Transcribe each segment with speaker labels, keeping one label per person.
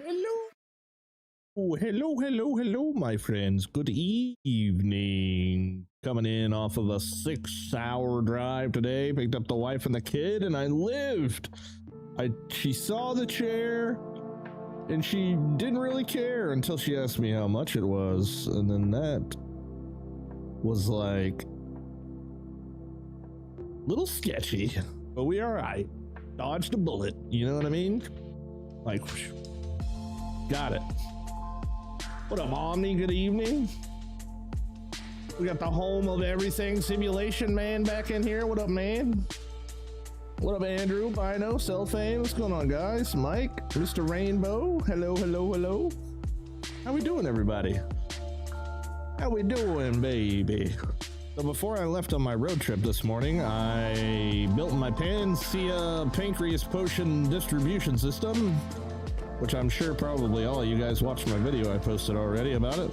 Speaker 1: Hello. Oh, hello, my friends. Good evening. Coming in off of a 6-hour drive today. Picked up the wife and the kid, and I lived. She saw the chair, and she didn't really care until she asked me how much it was, and then that was like a little sketchy, but we all right. Dodged a bullet. You know what I mean? Like, got it. What up, Omni? Good evening. We got the home of everything simulation man back in here. What up, man? What up, Andrew? Bino, Celphane. What's going on, guys? Mike, Mr. Rainbow. Hello. How we doing, everybody? How we doing, baby? So before I left on my road trip this morning, I built my Panacea Pancreas Potion distribution system, which I'm sure probably all of you guys watched my video I posted already about it.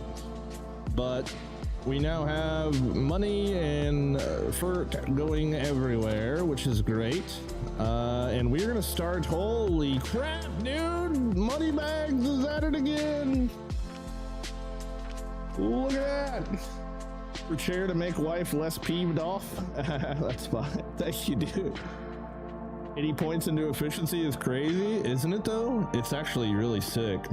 Speaker 1: But we now have money and FERT going everywhere, which is great. And we're gonna start, holy crap, dude, Moneybags is at it again. Look at that. For chair to make wife less peeved off. That's fine. Thank you, dude. 80 points into efficiency is crazy, isn't it though? It's actually really sick.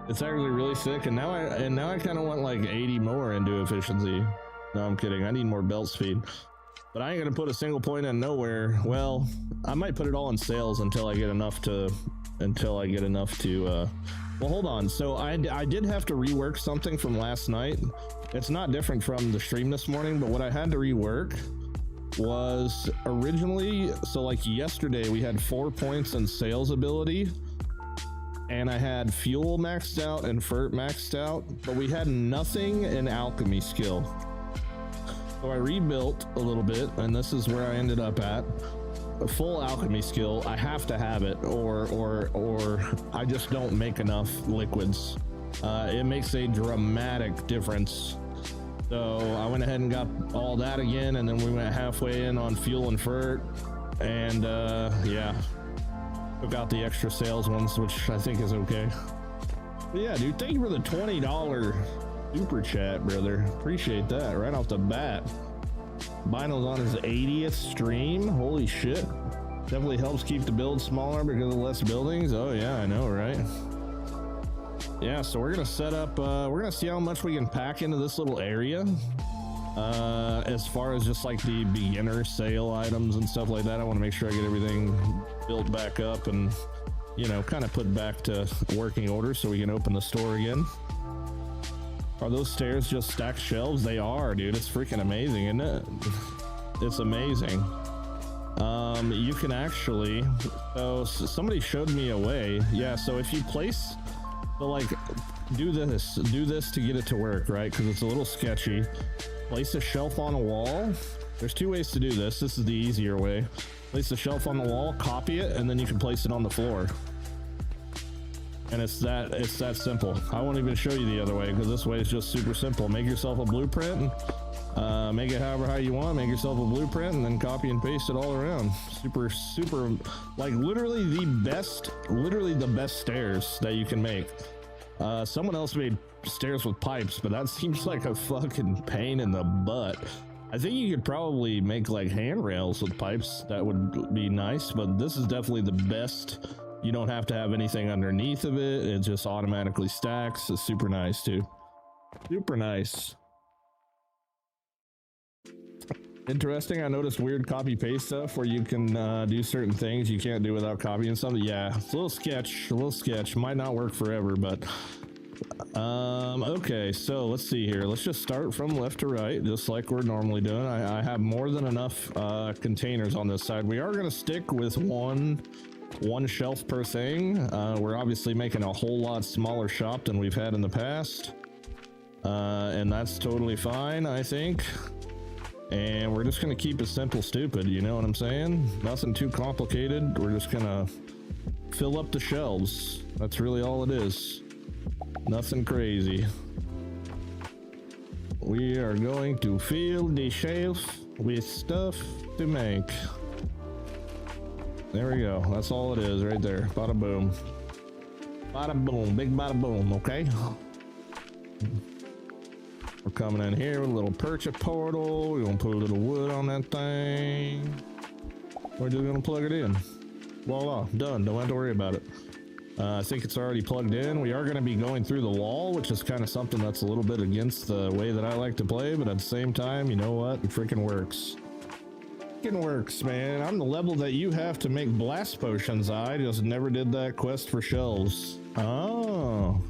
Speaker 1: It's actually really sick, and now I kind of want like 80 more into efficiency. No, I'm kidding. I need more belt speed. But I ain't gonna put a single point in nowhere. Well, I might put it all in sales until I get enough to well, hold on. So I did have to rework something from last night. It's not different from the stream this morning, but what I had to rework was originally, so like yesterday we had 4 points in sales ability, and I had fuel maxed out and FERT maxed out, but we had nothing in alchemy skill. So I rebuilt a little bit, and this is where I ended up at. A full alchemy skill. I have to have it, or I just don't make enough liquids. It makes a dramatic difference. So I went ahead and got all that again, and then we went halfway in on fuel and FERT, and yeah, took out the extra sales ones, which I think is okay. But yeah, dude, thank you for the $20 super chat, brother. Appreciate that right off the bat. Bino's on his 80th stream. Holy shit. Definitely helps keep the build smaller because of less buildings. Oh yeah, I know, right? Yeah, so we're gonna set up, we're gonna see how much we can pack into this little area. As far as just like the beginner sale items and stuff like that, I want to make sure I get everything built back up and, you know, kind of put back to working order so we can open the store again. Are those stairs just stacked shelves? They are, dude. It's freaking amazing, isn't it? It's amazing. You can actually, so somebody showed me a way. Yeah, so if you place, so like do this to get it to work, right? Because it's a little sketchy. Place a shelf on a wall. There's 2 ways to do this. This is the easier way. Place a shelf on the wall, copy it, and then you can place it on the floor. And it's that simple. I won't even show you the other way because this way is just super simple. Make yourself a blueprint, make it how you want, make yourself a blueprint, and then copy and paste it all around. Super, like literally the best stairs that you can make. Someone else made stairs with pipes, but that seems like a fucking pain in the butt. I think you could probably make like handrails with pipes. That would be nice, but this is definitely the best. You don't have to have anything underneath of it. It just automatically stacks. It's super nice too. Super nice. Interesting. I noticed weird copy paste stuff where you can do certain things you can't do without copying something. Yeah, it's a little sketch. Might not work forever, but okay, so let's see here. Let's just start from left to right, just like we're normally doing. I have more than enough containers on this side. We are going to stick with one shelf per thing. We're obviously making a whole lot smaller shop than we've had in the past, and that's totally fine, I think. And we're just gonna keep it simple, stupid, you know what I'm saying? Nothing too complicated. We're just gonna fill up the shelves. That's really all it is. Nothing crazy. We are going to fill the shelf with stuff to make. There we go. That's all it is right there. Bada boom. Bada boom, big bada boom, okay? We're coming in here with a little purchase portal. We're gonna put a little wood on that thing. We're just gonna plug it in. Voila, done. Don't have to worry about it. I think it's already plugged in. We are going to be going through the wall, which is kind of something that's a little bit against the way that I like to play, but at the same time, you know what? It freaking works. Freaking works, man. I'm the level that you have to make blast potions. I just never did that quest for shells. Oh.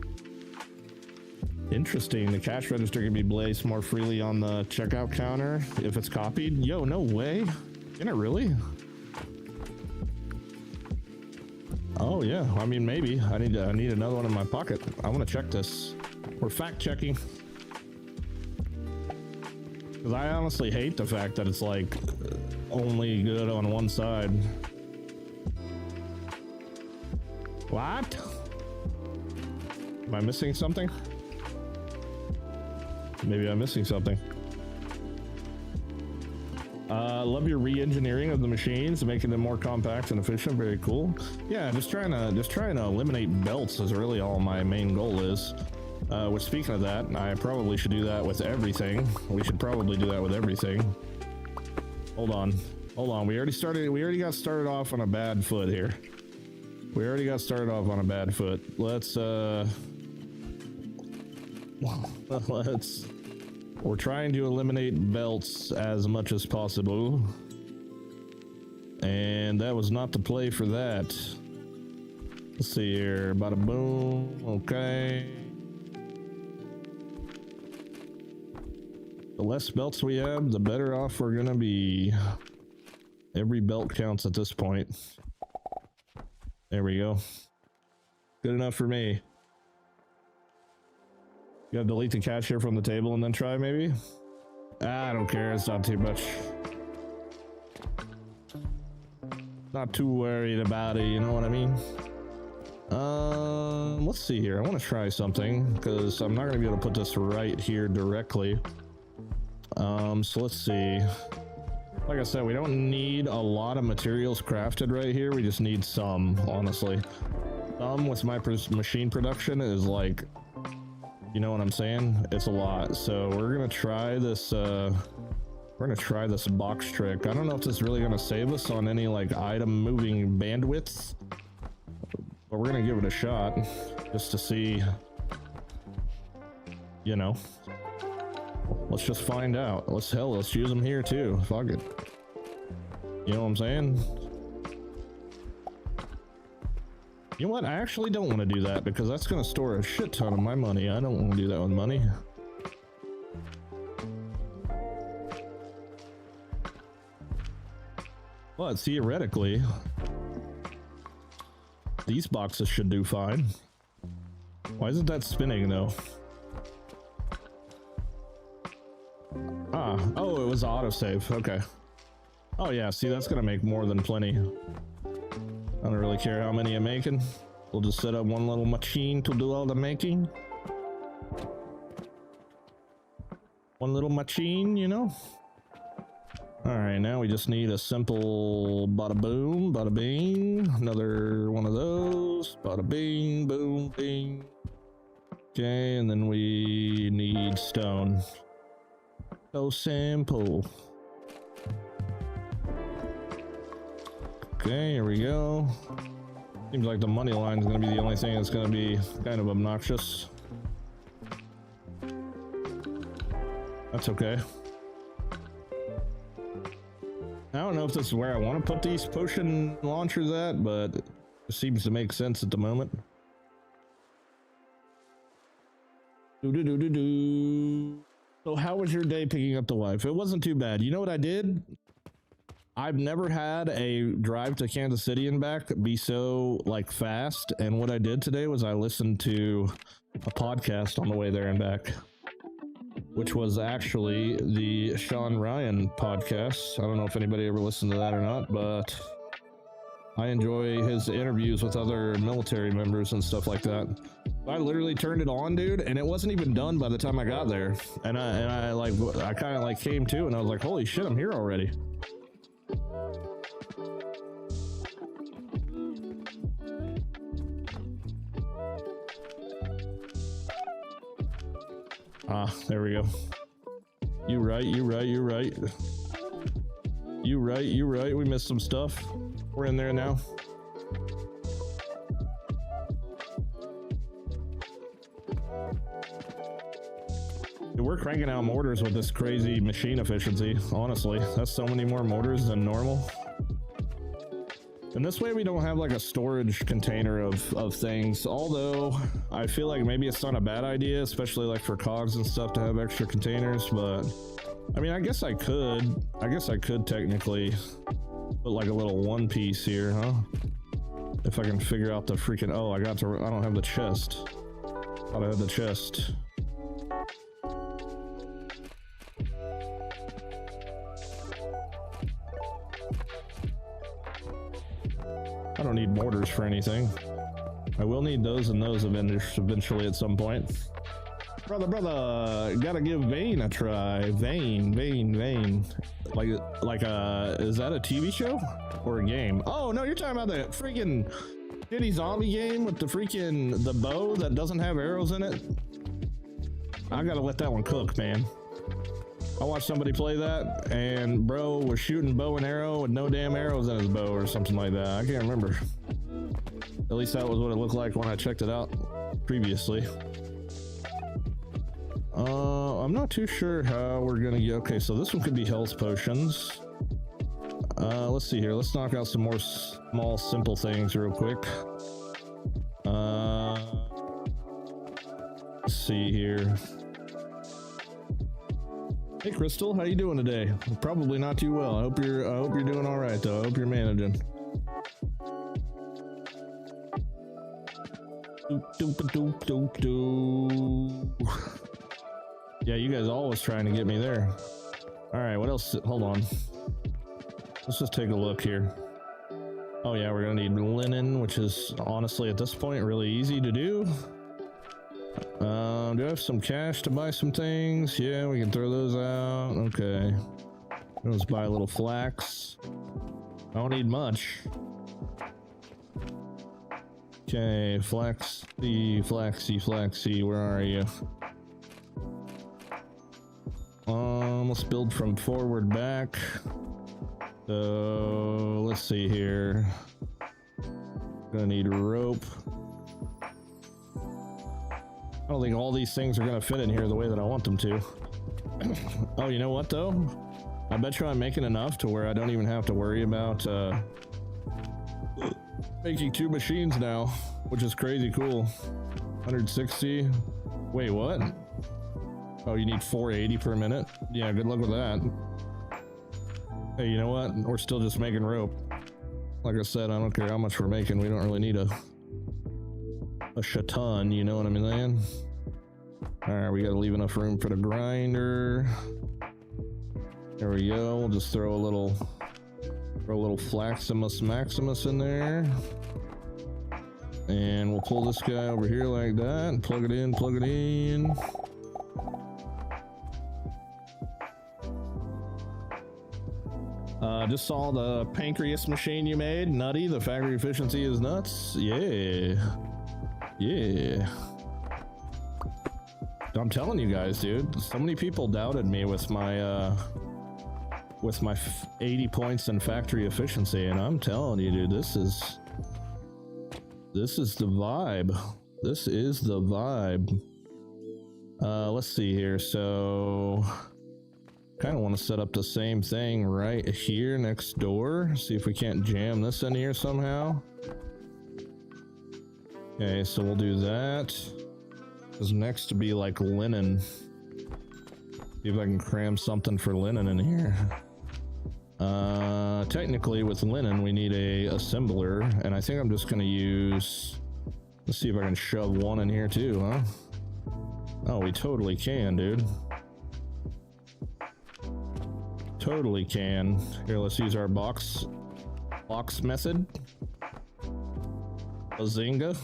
Speaker 1: Interesting. The cash register can be placed more freely on the checkout counter if it's copied. Yo, no way. Can it really? Oh yeah, I mean maybe. I need another one in my pocket. I want to check this. We're fact checking. Because I honestly hate the fact that it's like only good on one side. What? Am I missing something? Maybe I'm missing something. Love your re-engineering of the machines, making them more compact and efficient. Very cool. Yeah, just trying to eliminate belts is really all my main goal is. Which, speaking of that, I probably should do that with everything. We should probably do that with everything. Hold on. We already got started off on a bad foot here. We're trying to eliminate belts as much as possible. And that was not the play for that. Let's see here. Bada boom. Okay. The less belts we have, the better off we're gonna be. Every belt counts at this point. There we go. Good enough for me. You gotta delete the cache here from the table and then try maybe? I don't care, it's not too much. Not too worried about it, you know what I mean? Let's see here. I want to try something because I'm not gonna be able to put this right here directly. So let's see. Like I said, we don't need a lot of materials crafted right here. We just need some, honestly. Some with my machine production is like, you know what I'm saying? It's a lot. So we're gonna try this. We're gonna try this box trick. I don't know if this is really gonna save us on any like item moving bandwidth, but we're gonna give it a shot just to see. You know, let's just find out. Let's use them here too. Fuck it. You know what I'm saying? You know what? I actually don't want to do that because that's going to store a shit ton of my money. I don't want to do that with money. But theoretically, these boxes should do fine. Why isn't that spinning though? Oh, it was autosave. Okay. Oh yeah, see, that's going to make more than plenty. I don't really care how many I'm making. We'll just set up one little machine to do all the making. One little machine, you know? Alright, now we just need a simple bada boom, bada bing. Another one of those. Bada bing, boom, bing. Okay, and then we need stone. So simple. Okay, here we go. Seems like the money line is going to be the only thing that's going to be kind of obnoxious. That's okay. I don't know if this is where I want to put these potion launchers at, but it seems to make sense at the moment. So how was your day picking up the wife? It wasn't too bad. You know what I did? I've never had a drive to Kansas City and back be so like fast, and what I did today was I listened to a podcast on the way there and back, which was actually the Sean Ryan podcast. I don't know if anybody ever listened to that or not, but I enjoy his interviews with other military members and stuff like that. I literally turned it on, dude, and it wasn't even done by the time I got there, and I kind of like came to, and I was like, holy shit, I'm here already. Ah, there we go. You right. We missed some stuff. We're in there now. Dude, we're cranking out mortars with this crazy machine efficiency. Honestly, that's so many more mortars than normal. And this way we don't have like a storage container of things. Although I feel like maybe it's not a bad idea, especially like for cogs and stuff, to have extra containers. But I mean, I guess I could technically put like a little one piece here, huh? If I can figure out the freaking, oh, I don't have the chest. Thought I had the chest. I don't need mortars for anything. I will need those and those eventually at some point. Brother, gotta give Vane a try. Vane. Like is that a TV show or a game? Oh no, you're talking about the freaking shitty zombie game with the bow that doesn't have arrows in it. I gotta let that one cook, man. I watched somebody play that, and bro was shooting bow and arrow with no damn arrows in his bow or something like that. I can't remember. At least that was what it looked like when I checked it out previously. I'm not too sure how we're gonna get. Okay, so this one could be health potions. Let's see here. Let's knock out some more small, simple things real quick. Let's see here. Hey Crystal, how you doing today? Probably not too well. I hope you're doing all right though. I hope you're managing. Yeah, you guys always trying to get me there. All right, what else? Hold on. Let's just take a look here. Oh yeah, we're gonna need linen, which is honestly at this point really easy to do. Do I have some cash to buy some things? Yeah, we can throw those out. Okay. Let's buy a little flax. I don't need much. Okay, flaxy, where are you? Let's build from forward back. So, let's see here. Gonna need rope. I don't think all these things are gonna fit in here the way that I want them to. Oh, you know what though? I bet you I'm making enough to where I don't even have to worry about making two machines now, which is crazy cool. 160. Wait, what? Oh, you need 480 per minute? Yeah, good luck with that. Hey, you know what? We're still just making rope. Like I said, I don't care how much we're making. We don't really need a shit-ton, you know what I'm saying? Alright, we gotta leave enough room for the grinder. There we go. We'll just throw a little Flaximus Maximus in there. And we'll pull this guy over here like that and plug it in. Just saw the pancreas machine you made. Nutty, the factory efficiency is nuts. Yeah. I'm telling you guys, dude, so many people doubted me with my 80 points in factory efficiency, and I'm telling you, dude, this is the vibe. This is the vibe. Let's see here. So kind of want to set up the same thing right here next door. See if we can't jam this in here somehow. Okay, so we'll do that. There's next to be like linen. See if I can cram something for linen in here. Technically with linen we need a assembler, and I think I'm just gonna use, let's see if I can shove one in here too, huh? Oh, we totally can, dude. Totally can. Here, let's use our box method. Bazinga.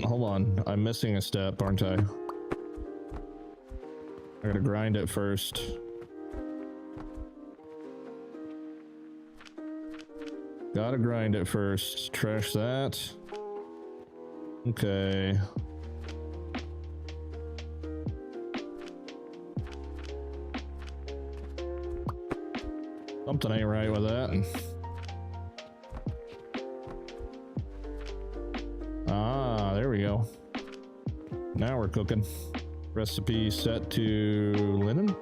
Speaker 1: Hold on. I'm missing a step, aren't I? I gotta grind it first. Gotta grind it first. Trash that. Okay. Something ain't right with that. Ah, there we go. Now we're cooking. Recipe set to linen.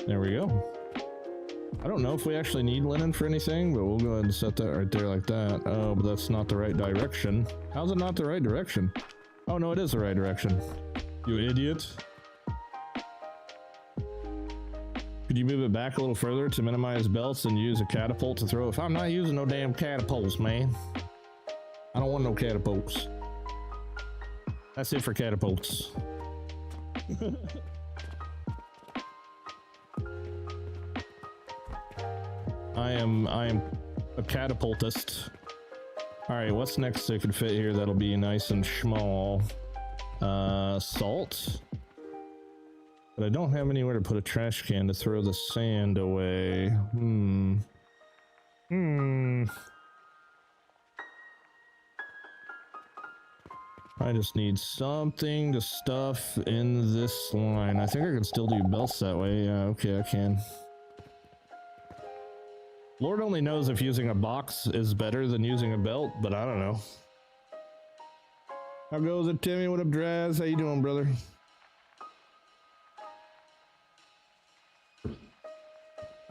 Speaker 1: There we go. I don't know if we actually need linen for anything, but we'll go ahead and set that right there like that. Oh, but that's not the right direction. How's it not the right direction? Oh no, it is the right direction. You idiot. Could you move it back a little further to minimize belts and use a catapult to throw? If I'm not using no damn catapults, man. I don't want no catapults. That's it for catapults. I am a catapultist. All right, what's next that could fit here that'll be nice and small? Salt. But I don't have anywhere to put a trash can to throw the sand away. I just need something to stuff in this line. I think I can still do belts that way. Yeah, okay, I can. Lord only knows if using a box is better than using a belt, but I don't know. How goes it, Timmy? What up, Draz? How you doing, brother?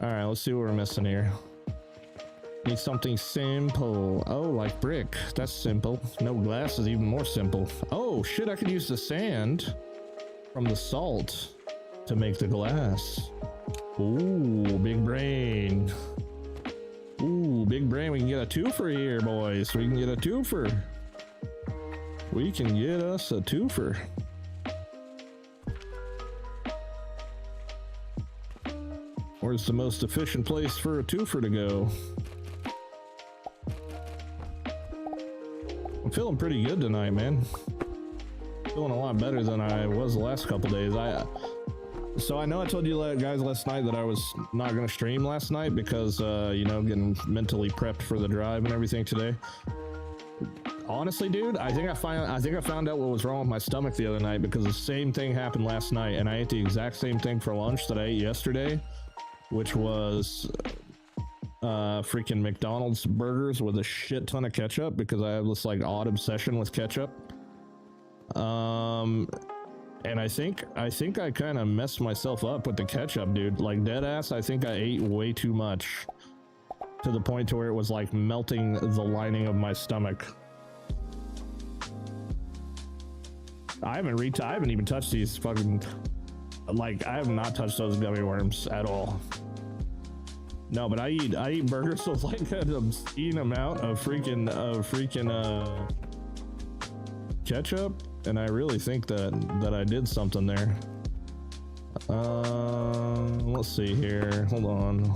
Speaker 1: All right, let's see what we're missing here. Need something simple. Oh, like brick. That's simple. No glass is even more simple. Oh, shit, I could use the sand from the salt to make the glass. Ooh, big brain. Ooh, big brain. We can get a twofer here, boys. We can get a twofer. We can get us a twofer. Where's the most efficient place for a twofer to go? I'm feeling pretty good tonight, man. Feeling a lot better than I was the last couple days. So I know I told you guys last night that I was not going to stream last night because, you know, getting mentally prepped for the drive and everything today. Honestly, dude, I think I found out what was wrong with my stomach the other night because the same thing happened last night, and I ate the exact same thing for lunch that I ate yesterday, which was freaking McDonald's burgers with a shit ton of ketchup because I have this like odd obsession with ketchup. And I think I kind of messed myself up with the ketchup, dude. Like dead ass, I think I ate way too much to the point to where it was like melting the lining of my stomach. I haven't even touched these fucking, like, I have not touched those gummy worms at all. No, but I eat burgers with like an obscene amount of freaking ketchup, and I really think that I did something there. Let's see here. Hold on.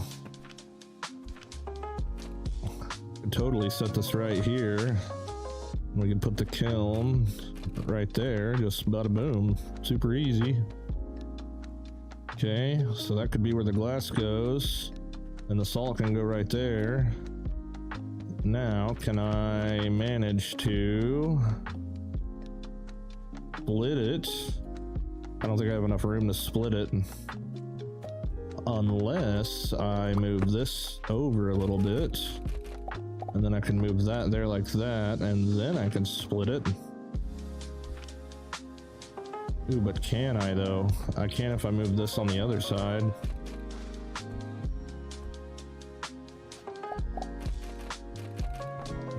Speaker 1: I can totally set this right here. We can put the kiln right there, just bada boom, super easy. Okay, so that could be where the glass goes, and the salt can go right there. Now, can I manage to split it? I don't think I have enough room to split it, unless I move this over a little bit, and then I can move that there like that, and then I can split it. Ooh, but can I though? I can if I move this on the other side.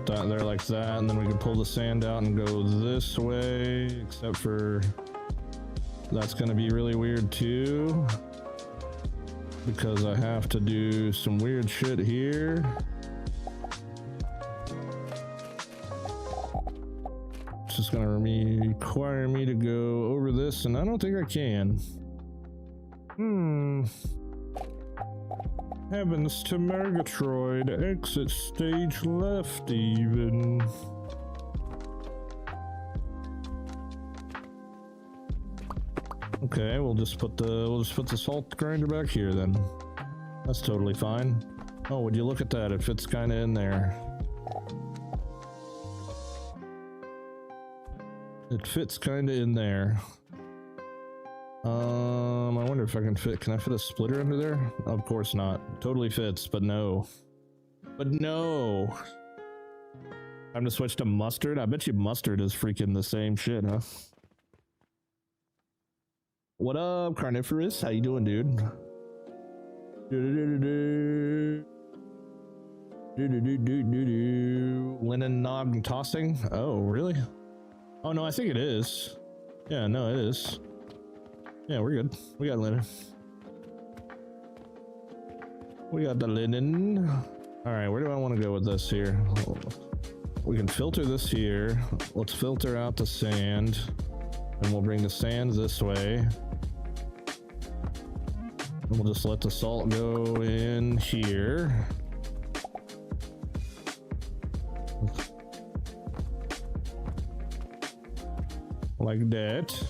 Speaker 1: That there like that, and then we can pull the sand out and go this way, except for that's gonna be really weird too, because I have to do some weird shit here. It's just gonna require me to go over this, and I don't think I can. Heavens to Murgatroyd, exit stage left even. Okay, we'll just put the salt grinder back here then. That's totally fine. Oh, would you look at that? It fits kind of in there. It fits kind of in there. I wonder if I can fit. Can I fit a splitter under there? Of course not. Totally fits, but no. But no. Time to switch to mustard. I bet you mustard is freaking the same shit, huh? What up, Carnivorous? How you doing, dude? Linen nog tossing? Oh, really? Oh no, I think it is. Yeah, no, it is. Yeah, we're good. We got linen. We got the linen. All right, where do I want to go with this here? We can filter this here. Let's filter out the sand, and we'll bring the sand this way. And we'll just let the salt go in here. Like that.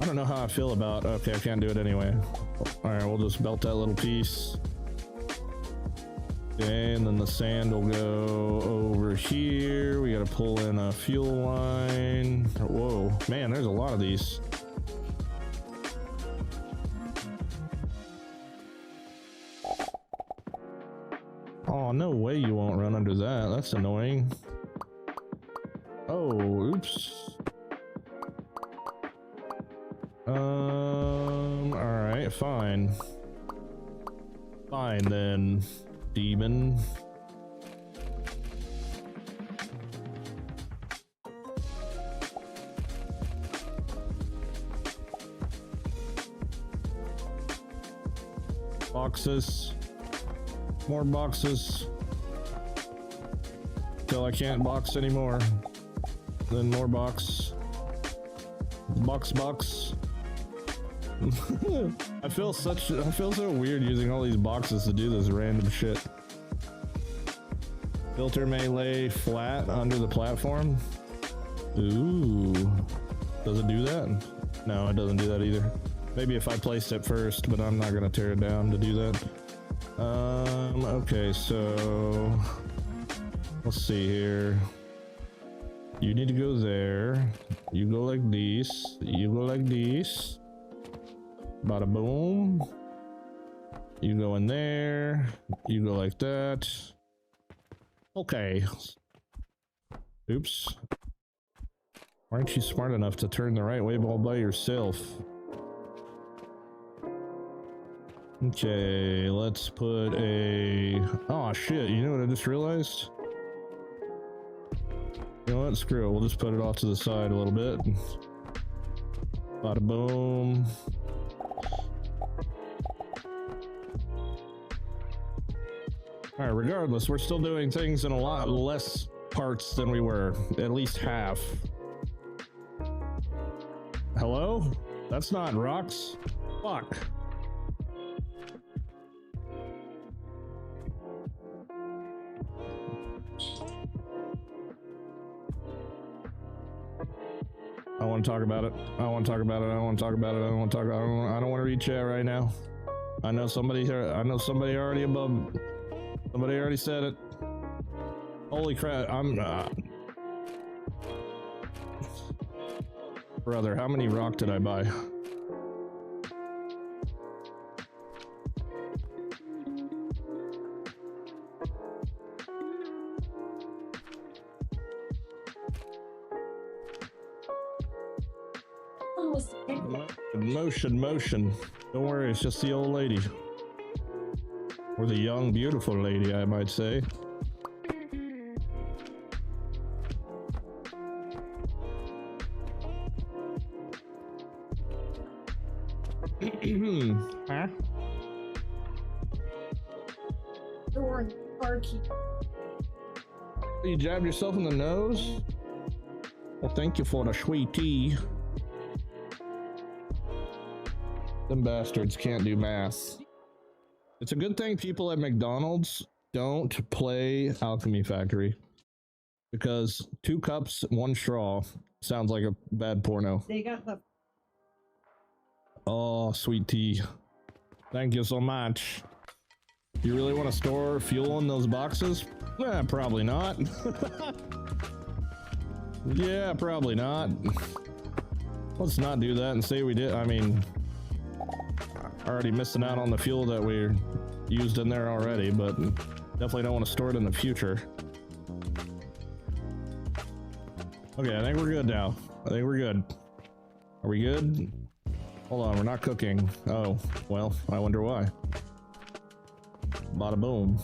Speaker 1: I don't know how I feel about, okay, I can't do it anyway. All right, we'll just belt that little piece. Okay, and then the sand will go over here. We got to pull in a fuel line. Whoa, man, there's a lot of these. Oh, no way you won't run under that. That's annoying. Oh, oops. All right, fine. Fine then, demon. Boxes. More boxes. Till I can't box anymore. Then more box. Box. I feel so weird using all these boxes to do this random shit. Filter may lay flat under the platform. Ooh. Does it do that? No, it doesn't do that either. Maybe if I placed it first, but I'm not gonna tear it down to do that. Okay, so let's see here. You need to go there. You go like this. You go like this. Bada boom. You go in there. You go like that. Okay. Oops. Why aren't you smart enough to turn the right way all by yourself? Okay, let's put a... Oh shit, you know what I just realized? You know what, screw it, we'll just put it off to the side a little bit. Bada boom. Alright, regardless, we're still doing things in a lot less parts than we were. At least half. Hello? That's not rocks. Fuck. I want to talk about it. I want to talk about it. I want to talk about it. I want to talk. I don't want to read chat right now. I know somebody here. I know somebody already above. Somebody already said it. Holy crap! I'm. Brother, how many rock did I buy? Motion. Don't worry, it's just the old lady. Or the young, beautiful lady, I might say. Huh? You jabbed yourself in the nose? Well, thank you for the sweet tea. Them bastards can't do math. It's a good thing people at McDonald's don't play Alchemy Factory. Because 2 cups, 1 straw sounds like a bad porno.
Speaker 2: They got the...
Speaker 1: Oh, sweet tea. Thank you so much. You really want to store fuel in those boxes? Eh, probably not. Yeah, probably not. Let's not do that and say we did. I mean, already missing out on the fuel that we used in there already, but definitely don't want to store it in the future. Okay, I think we're good now. I think we're good. Are we good? Hold on, we're not cooking. Oh, well, I wonder why. Bada boom.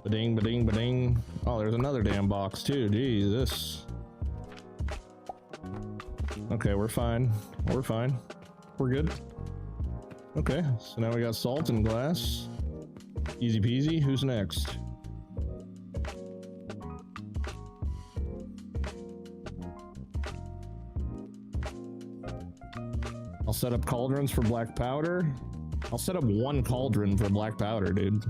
Speaker 1: Ba-ding, ba-ding, ba-ding. Oh, there's another damn box too. Jesus. Okay, we're fine. We're fine. We're good. Okay, so now we got salt and glass. Easy peasy. Who's next? I'll set up cauldrons for black powder. I'll set up one cauldron for black powder, dude.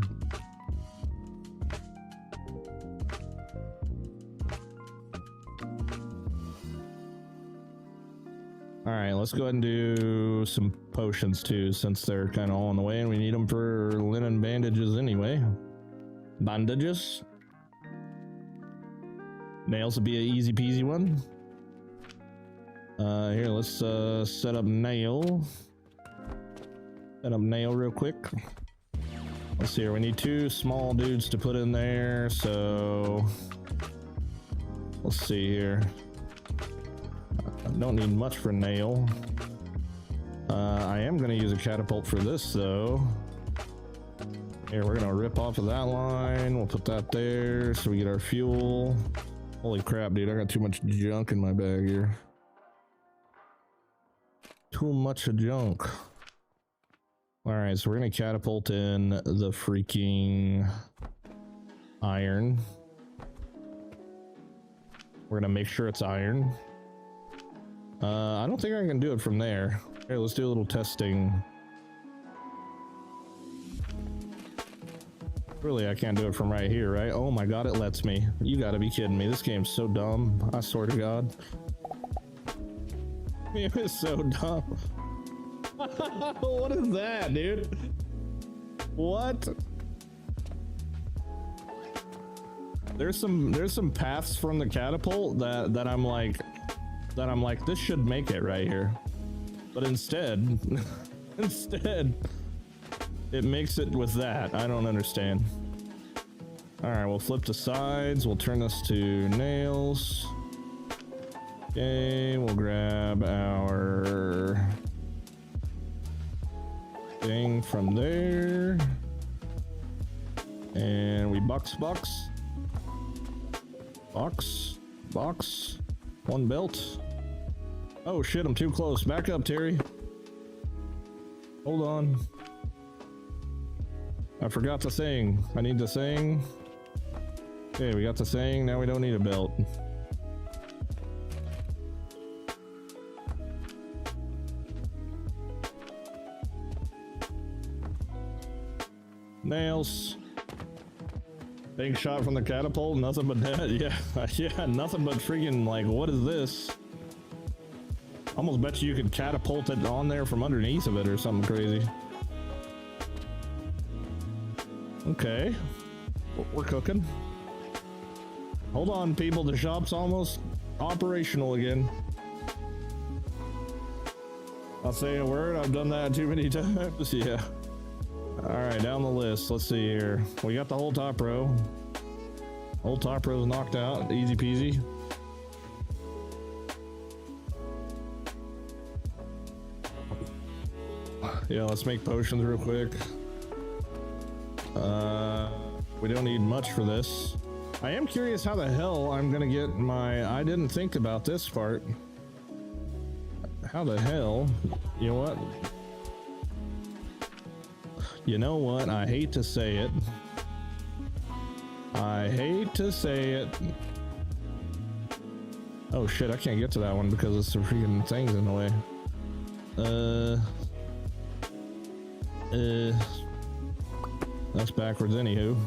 Speaker 1: All right, let's go ahead and do some potions too, since they're kind of all on the way and we need them for linen bandages anyway. Bandages. Nails would be an easy peasy one. Here, let's set up nail. Set up nail real quick. Let's see here, we need 2 small dudes to put in there, so let's see here. I don't need much for nail. I am going to use a catapult for this though. Here, we're going to rip off of that line. We'll put that there so we get our fuel. Holy crap, dude, I got too much junk in my bag here. Too much junk. Alright, so we're going to catapult in the freaking iron. We're going to make sure it's iron. I don't think I can do it from there. Here, let's do a little testing. Really, I can't do it from right here, right? Oh my god, it lets me. You gotta be kidding me. This game's so dumb. I swear to god. It is so dumb. What is that, dude? What? There's some paths from the catapult that I'm like this should make it right here, but instead it makes it with that. I don't understand. All right, we'll flip the sides. We'll turn this to nails. Okay, we'll grab our thing from there, and we box. One belt. Oh shit, I'm too close. Back up, Terry. Hold on. I forgot the thing. I need the thing. Okay, we got the thing. Now we don't need a belt. Nails. Big shot from the catapult. Nothing but that. Yeah, nothing but freaking, like, what is this? Almost bet you could catapult it on there from underneath of it or something crazy. Okay, we're cooking. Hold on, people, the shop's almost operational again. I'll say a word, I've done that too many times. Yeah. All right, down the list. Let's see here. We got the whole top row. Whole top row's knocked out. Easy peasy. Yeah, let's make potions real quick. We don't need much for this. I am curious how the hell I'm gonna get my... I didn't think about this part. How the hell? You know what? You know what? I hate to say it. I hate to say it. Oh shit, I can't get to that one because it's the freaking things in the way. That's backwards anywho.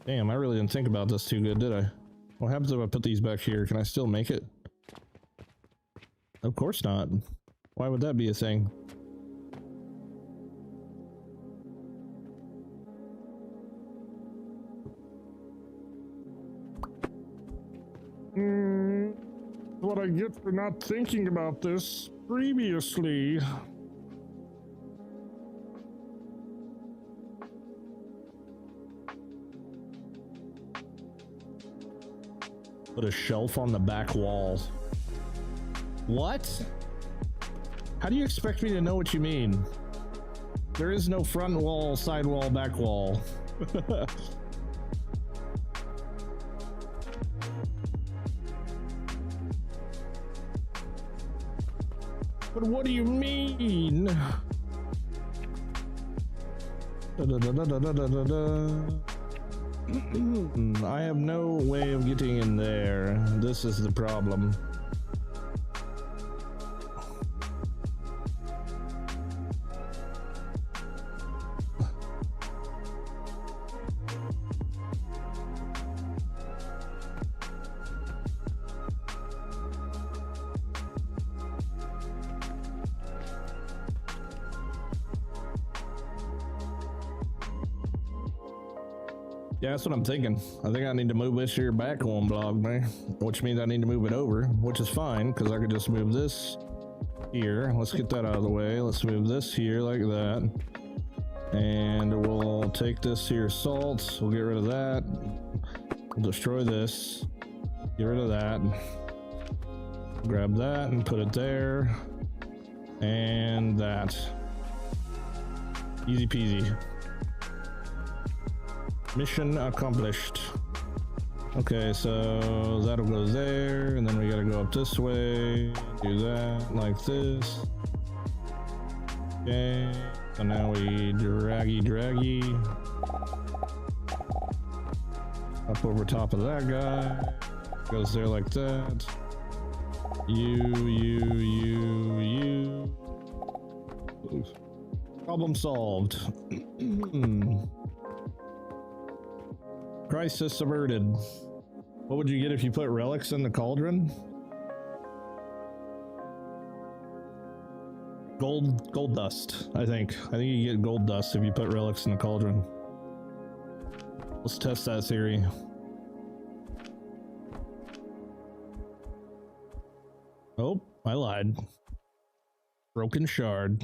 Speaker 1: Damn, I really didn't think about this too good, did I? What happens if I put these back here? Can I still make it? Of course not. Why would that be a thing? What I get for not thinking about this previously. Put a shelf on the back wall. What? How do you expect me to know what you mean? There is no front wall, side wall, back wall. But what do you mean? I have no way of getting in there. This is the problem. Yeah, that's what I'm thinking. I think I need to move this here back one block, man. Which means I need to move it over, which is fine, because I could just move this here. Let's get that out of the way. Let's move this here like that. And we'll take this here salt. We'll get rid of that. We'll destroy this. Get rid of that. Grab that and put it there. And that. Easy peasy. Mission accomplished. Okay, so that'll go there, and then we gotta go up this way, do that like this. Okay, so now we draggy up over top of that guy. Goes there like that. You. Problem solved. Crisis averted. What would you get if you put relics in the cauldron? Gold dust, I think. I think you get gold dust if you put relics in the cauldron. Let's test that theory. Oh, I lied. Broken shard.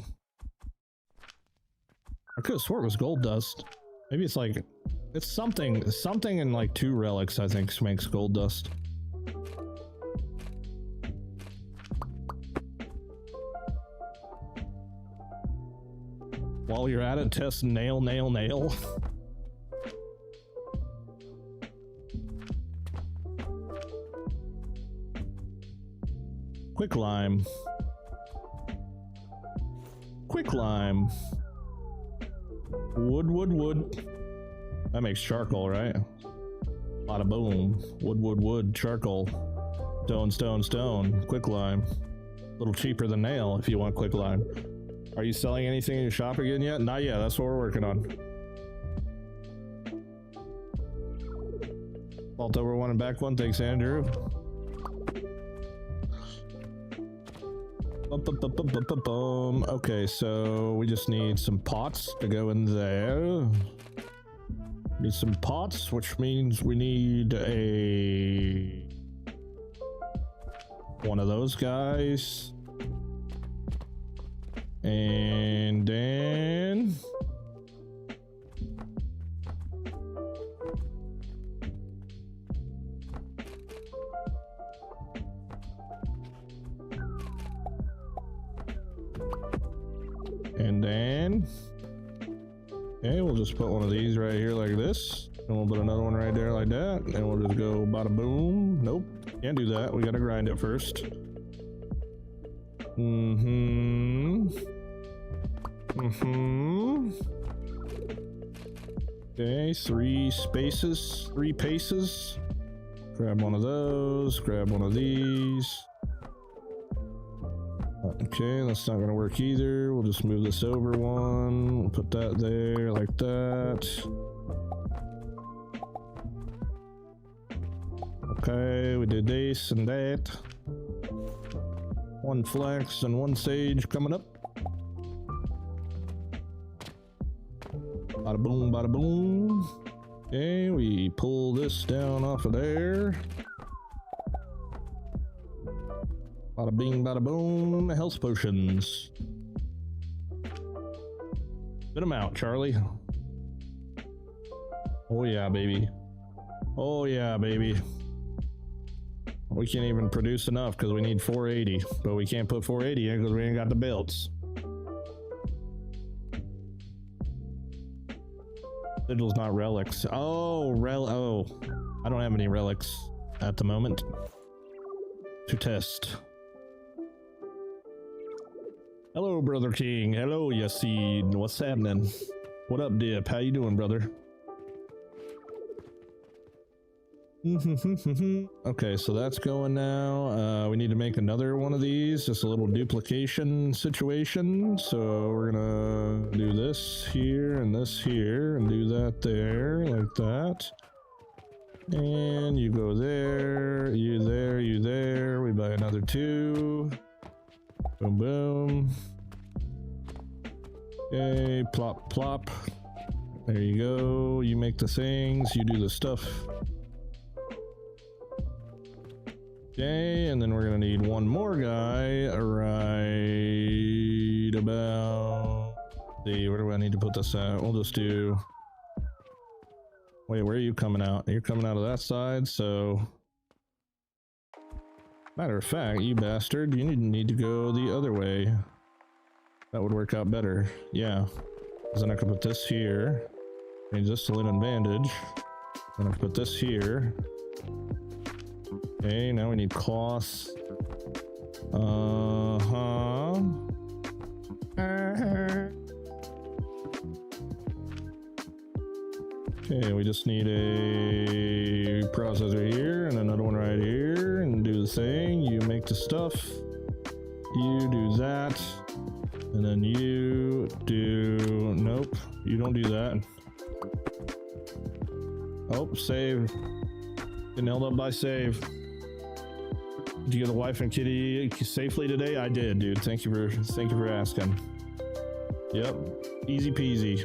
Speaker 1: I could have sworn it was gold dust. Maybe it's like... It's something in like 2 relics, I think, makes gold dust. While you're at it, test nail. Quicklime. Wood. That makes charcoal, right? Bada boom. Wood, charcoal. Stone. Quicklime. A little cheaper than nail if you want quicklime. Are you selling anything in your shop again yet? Not yet, that's what we're working on. Vault over 1 and back 1, thanks Andrew. Okay, so we just need some pots to go in there. Need some pots, which means we need one of those guys. And then okay, we'll just put one of these right here like this, and we'll put another one right there like that, and we'll just go bada boom. Nope, can't do that. We gotta grind it first. Okay, 3 paces. Grab one of those, grab one of these. Okay, that's not gonna work either. We'll just move this over 1. We'll put that there like that. Okay, we did this and that. 1 flax and 1 sage coming up. Bada boom. Okay, we pull this down off of there. Bada bing, bada boom. Health potions. Spit them out, Charlie. Oh yeah, baby. Oh yeah, baby. We can't even produce enough because we need 480, but we can't put 480 in because we ain't got the belts. Sigils, not relics. Oh, I don't have any relics at the moment to test. Hello, Brother King. Hello, Yasid. What's happening? What up, Dip? How you doing, brother? Okay, so that's going now. We need to make another one of these, just a little duplication situation. So we're gonna do this here and do that there, like that. And you go there, you there, you there. We buy another 2. Boom, boom. Okay, plop, plop. There you go. You make the things, you do the stuff. Okay, and then we're gonna need one more guy right about... See, where do I need to put this at? We'll just do... Wait, where are you coming out? You're coming out of that side, so... Matter of fact, you bastard, you need to go the other way. That would work out better. Yeah. Because then I can put this here. Need this linen bandage. Then I can put this here. Okay, now we need cloth. Okay, we just need a processor here and another one right here, and do the thing. You make the stuff. You do that. And then you do... Nope, you don't do that. Oh, save. Getting held up by save. Did you get the wife and kitty safely today? I did, dude. Thank you for asking. Yep, easy peasy.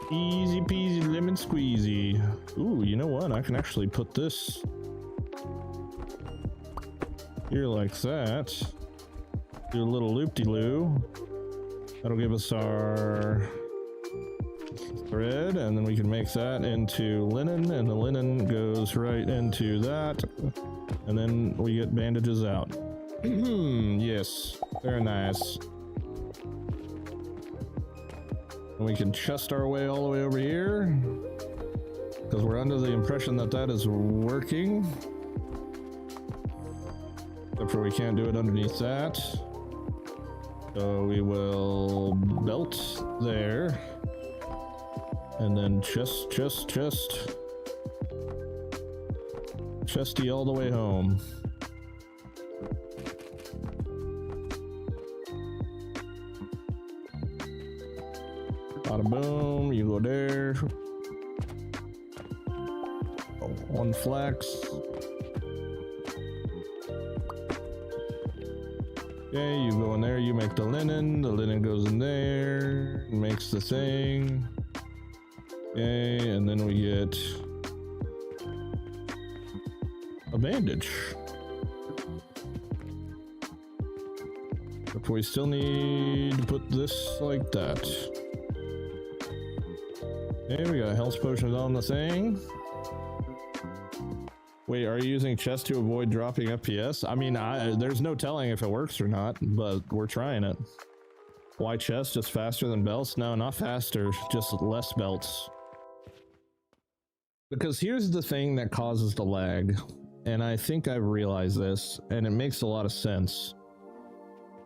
Speaker 1: Easy peasy lemon squeezy. Ooh, you know what? I can actually put this here like that. Do a little loop-de-loo. That'll give us our thread, and then we can make that into linen, and the linen goes right into that, and then we get bandages out. Yes, very nice. And we can chest our way all the way over here because we're under the impression that that is working, except for we can't do it underneath that. So we will belt there. And then chesty all the way home. Bada boom, you go there. Oh, one flex. Okay, you go in there, you make the linen goes in there, makes the thing. Okay, and then we get a bandage. But we still need to put this like that. Okay, we got health potions on the thing. Wait, are you using chest to avoid dropping FPS? I mean, there's no telling if it works or not, but we're trying it. Why chest? Just faster than belts? No, not faster, just less belts. Because here's the thing that causes the lag, and I think I've realized this, and it makes a lot of sense.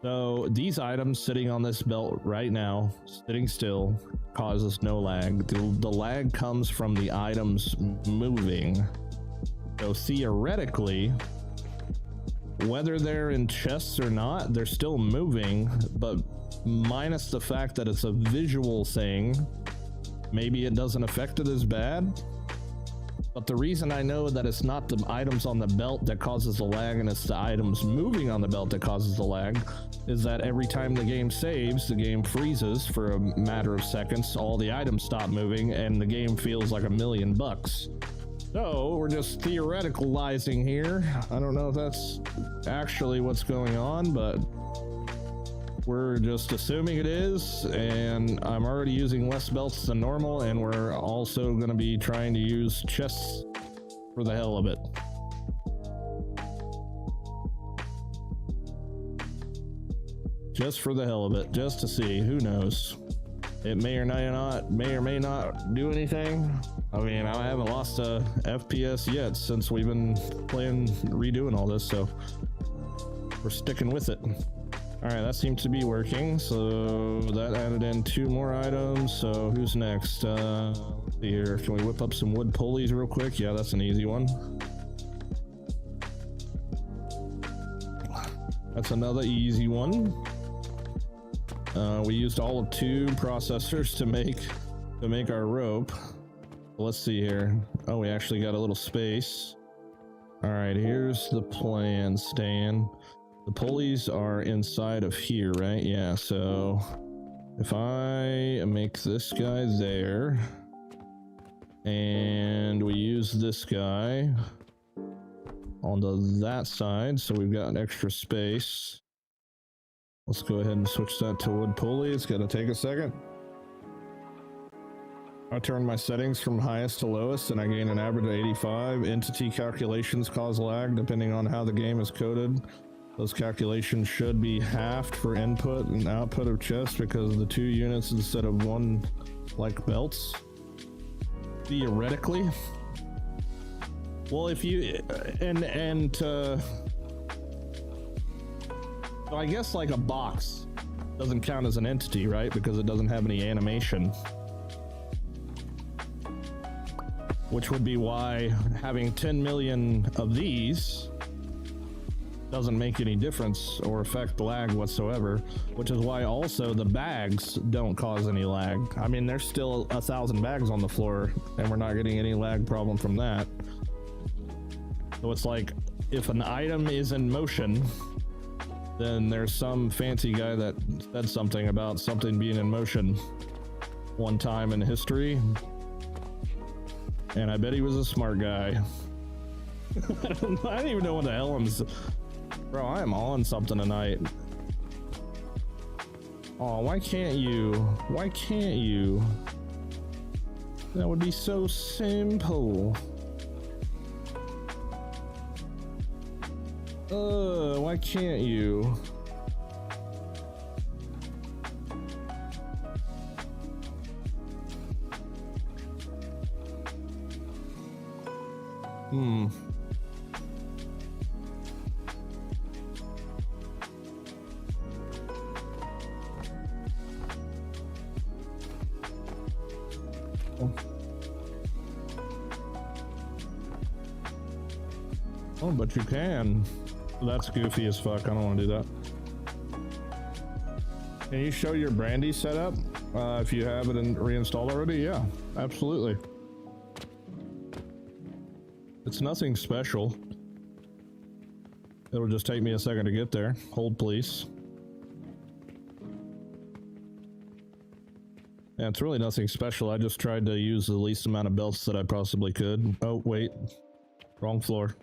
Speaker 1: So these items sitting on this belt right now, sitting still, causes no lag. The lag comes from the items moving. So theoretically, whether they're in chests or not, they're still moving, but minus the fact that it's a visual thing, maybe it doesn't affect it as bad. But the reason I know that it's not the items on the belt that causes the lag and it's the items moving on the belt that causes the lag is that every time the game saves, the game freezes for a matter of seconds, all the items stop moving, and the game feels like $1,000,000. So we're just theoreticalizing here. I don't know if that's actually what's going on, but we're just assuming it is. And I'm already using less belts than normal, and we're also going to be trying to use chests for the hell of it. Just for the hell of it, just to see. Who knows? It may or may not do anything. I mean, I haven't lost a FPS yet since we've been redoing all this, so we're sticking with it. All right, that seems to be working. So that added in 2 more items. So who's next? Let's see here. Can we whip up some wood pulleys real quick? Yeah, that's an easy one. That's another easy one. We used all of 2 processors to make our rope. Let's see here. Oh, we actually got a little space. All right, here's the plan, Stan. The pulleys are inside of here, right? Yeah, so if I make this guy there and we use this guy on that side, so we've got an extra space. Let's go ahead and switch that to wood pulley. It's gonna take a second. I turn my settings from highest to lowest and I gain an average of 85. Entity calculations cause lag depending on how the game is coded. Those calculations should be halved for input and output of chests because of the 2 units instead of 1 like belts. Theoretically. Well, if you so I guess like a box doesn't count as an entity, right? Because it doesn't have any animation. Which would be why having 10 million of these doesn't make any difference or affect lag whatsoever, which is why also the bags don't cause any lag. I mean, there's still 1,000 bags on the floor and we're not getting any lag problem from that. So it's like if an item is in motion, then there's some fancy guy that said something about something being in motion one time in history. And I bet he was a smart guy. I don't even know what the hell I'm... Bro, I am on something tonight. Oh, why can't you? Why can't you? That would be so simple. Why can't you? Oh, but you can. That's goofy as fuck. I don't want to do that. Can you show your Brandy setup? If you have it reinstalled already? Yeah, absolutely. It's nothing special. It'll just take me a second to get there. Hold, please. Yeah, it's really nothing special. I just tried to use the least amount of belts that I possibly could. Oh, wait. Wrong floor.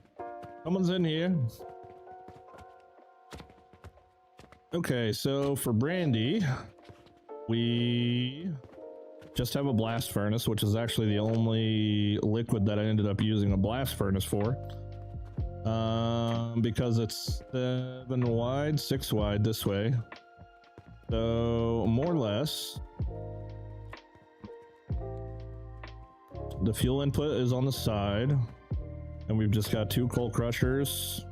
Speaker 1: Someone's in here. Okay, so for Brandy, we just have a blast furnace, which is actually the only liquid that I ended up using a blast furnace for. Because it's 7 wide, 6 wide this way. So more or less, the fuel input is on the side, and we've just got 2 coal crushers,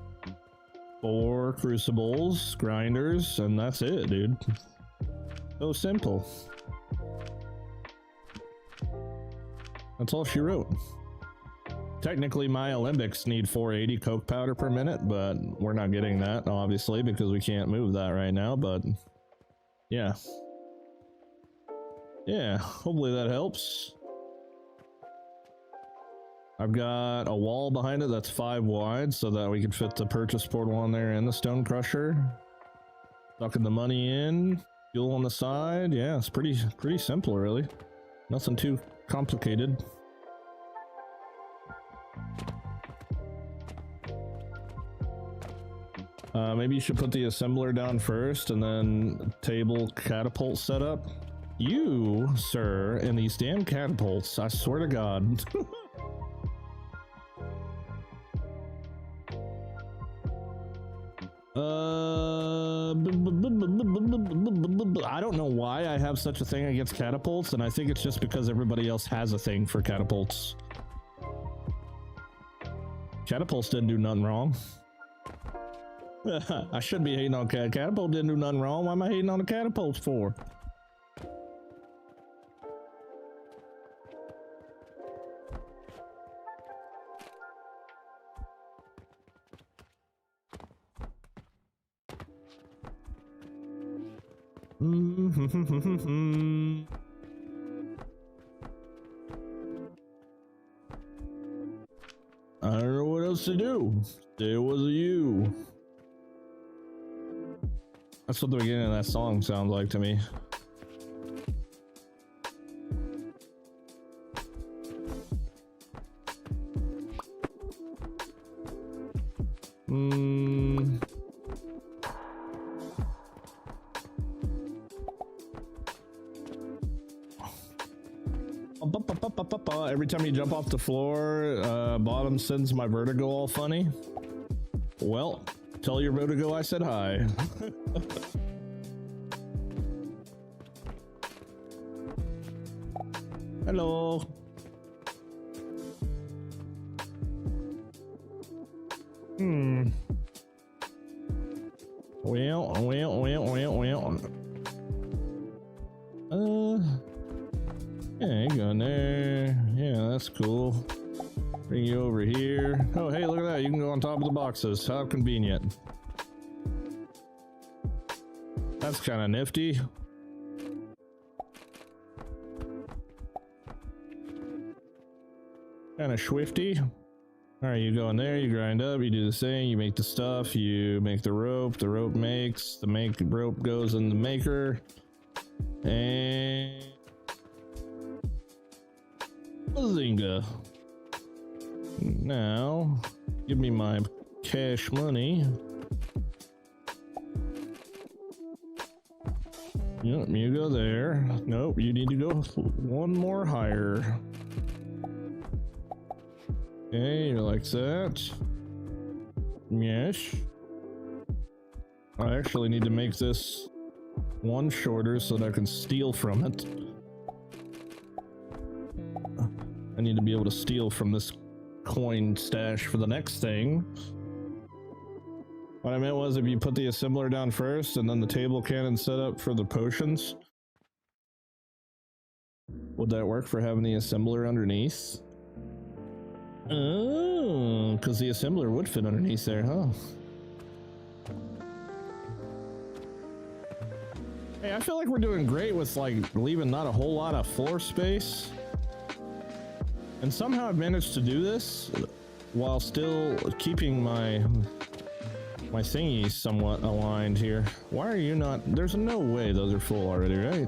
Speaker 1: 4 crucibles, grinders, and that's it, dude. So simple. That's all she wrote. Technically, my Olympics need 480 coke powder per minute, but we're not getting that, obviously, because we can't move that right now, but yeah. Yeah, hopefully that helps. I've got a wall behind it that's 5 wide so that we can fit the purchase portal on there and the stone crusher. Sucking the money in, fuel on the side. Yeah, it's pretty simple, really. Nothing too complicated. Maybe you should put the assembler down first and then table catapult setup. You, sir, and these damn catapults, I swear to God. I don't know why I have such a thing against catapults, and I think it's just because everybody else has a thing for catapults. Catapults didn't do nothing wrong. I should be hating on catapult didn't do nothing wrong. Why am I hating on the catapults for? I don't know what else to do. There was you. That's what the beginning of that song sounds like to me. Every time you jump off the floor, bottom sends my vertigo all funny. Well, tell your vertigo I said hi. Hello. Yeah, you go in there. Yeah, that's cool. Bring you over here. Oh, hey, look at that. You can go on top of the boxes. How convenient. That's kind of nifty. Kind of swifty. All right, you go in there, you grind up, you do the same, you make the stuff, you make the rope makes, the rope goes in the maker. And Bazinga. Now, give me my cash money. Yep, you go there. Nope, you need to go one more higher. Okay, you like that? Yes. I actually need to make this one shorter so that I can steal from it. I need to be able to steal from this coin stash for the next thing. What I meant was if you put the assembler down first and then the table cannon set up for the potions, would that work for having the assembler underneath? Oh, because the assembler would fit underneath there, huh? Hey, I feel like we're doing great with like leaving not a whole lot of floor space. And somehow I've managed to do this while still keeping my thingies somewhat aligned here. Why are you not? There's no way those are full already, right?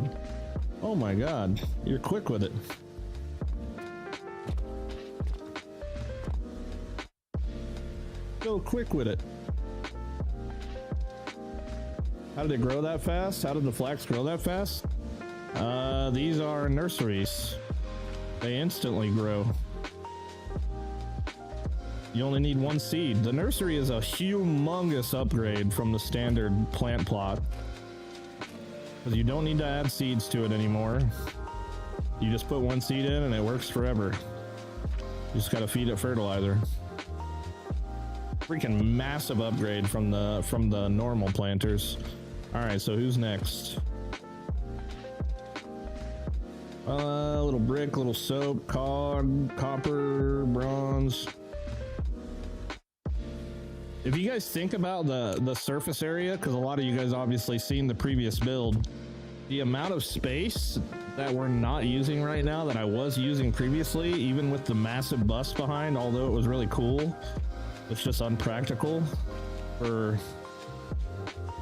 Speaker 1: Oh my god, you're quick with it. So quick with it. How did it grow that fast? How did the flax grow that fast? These are nurseries. They instantly grow. You only need one seed. The nursery is a humongous upgrade from the standard plant plot, because you don't need to add seeds to it anymore. You just put one seed in and it works forever. You just gotta feed it fertilizer. Freaking massive upgrade from the normal planters. All right, so who's next? Little brick, little soap, cog, copper, bronze. If you guys think about the surface area, because a lot of you guys obviously seen the previous build, the amount of space that we're not using right now that I was using previously, even with the massive bus behind, although it was really cool, it's just unpractical for,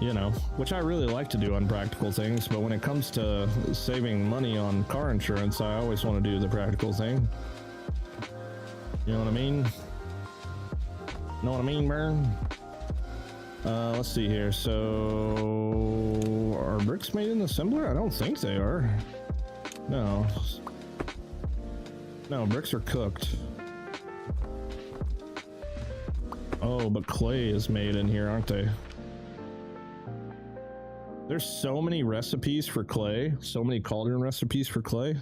Speaker 1: you know, which I really like to do unpractical things, but when it comes to saving money on car insurance, I always want to do the practical thing. You know what I mean? Know what I mean, Burn? Let's see here. So, are bricks made in the assembler? I don't think they are. No. No, bricks are cooked. Oh, but clay is made in here, aren't they? There's so many recipes for clay. So many cauldron recipes for clay.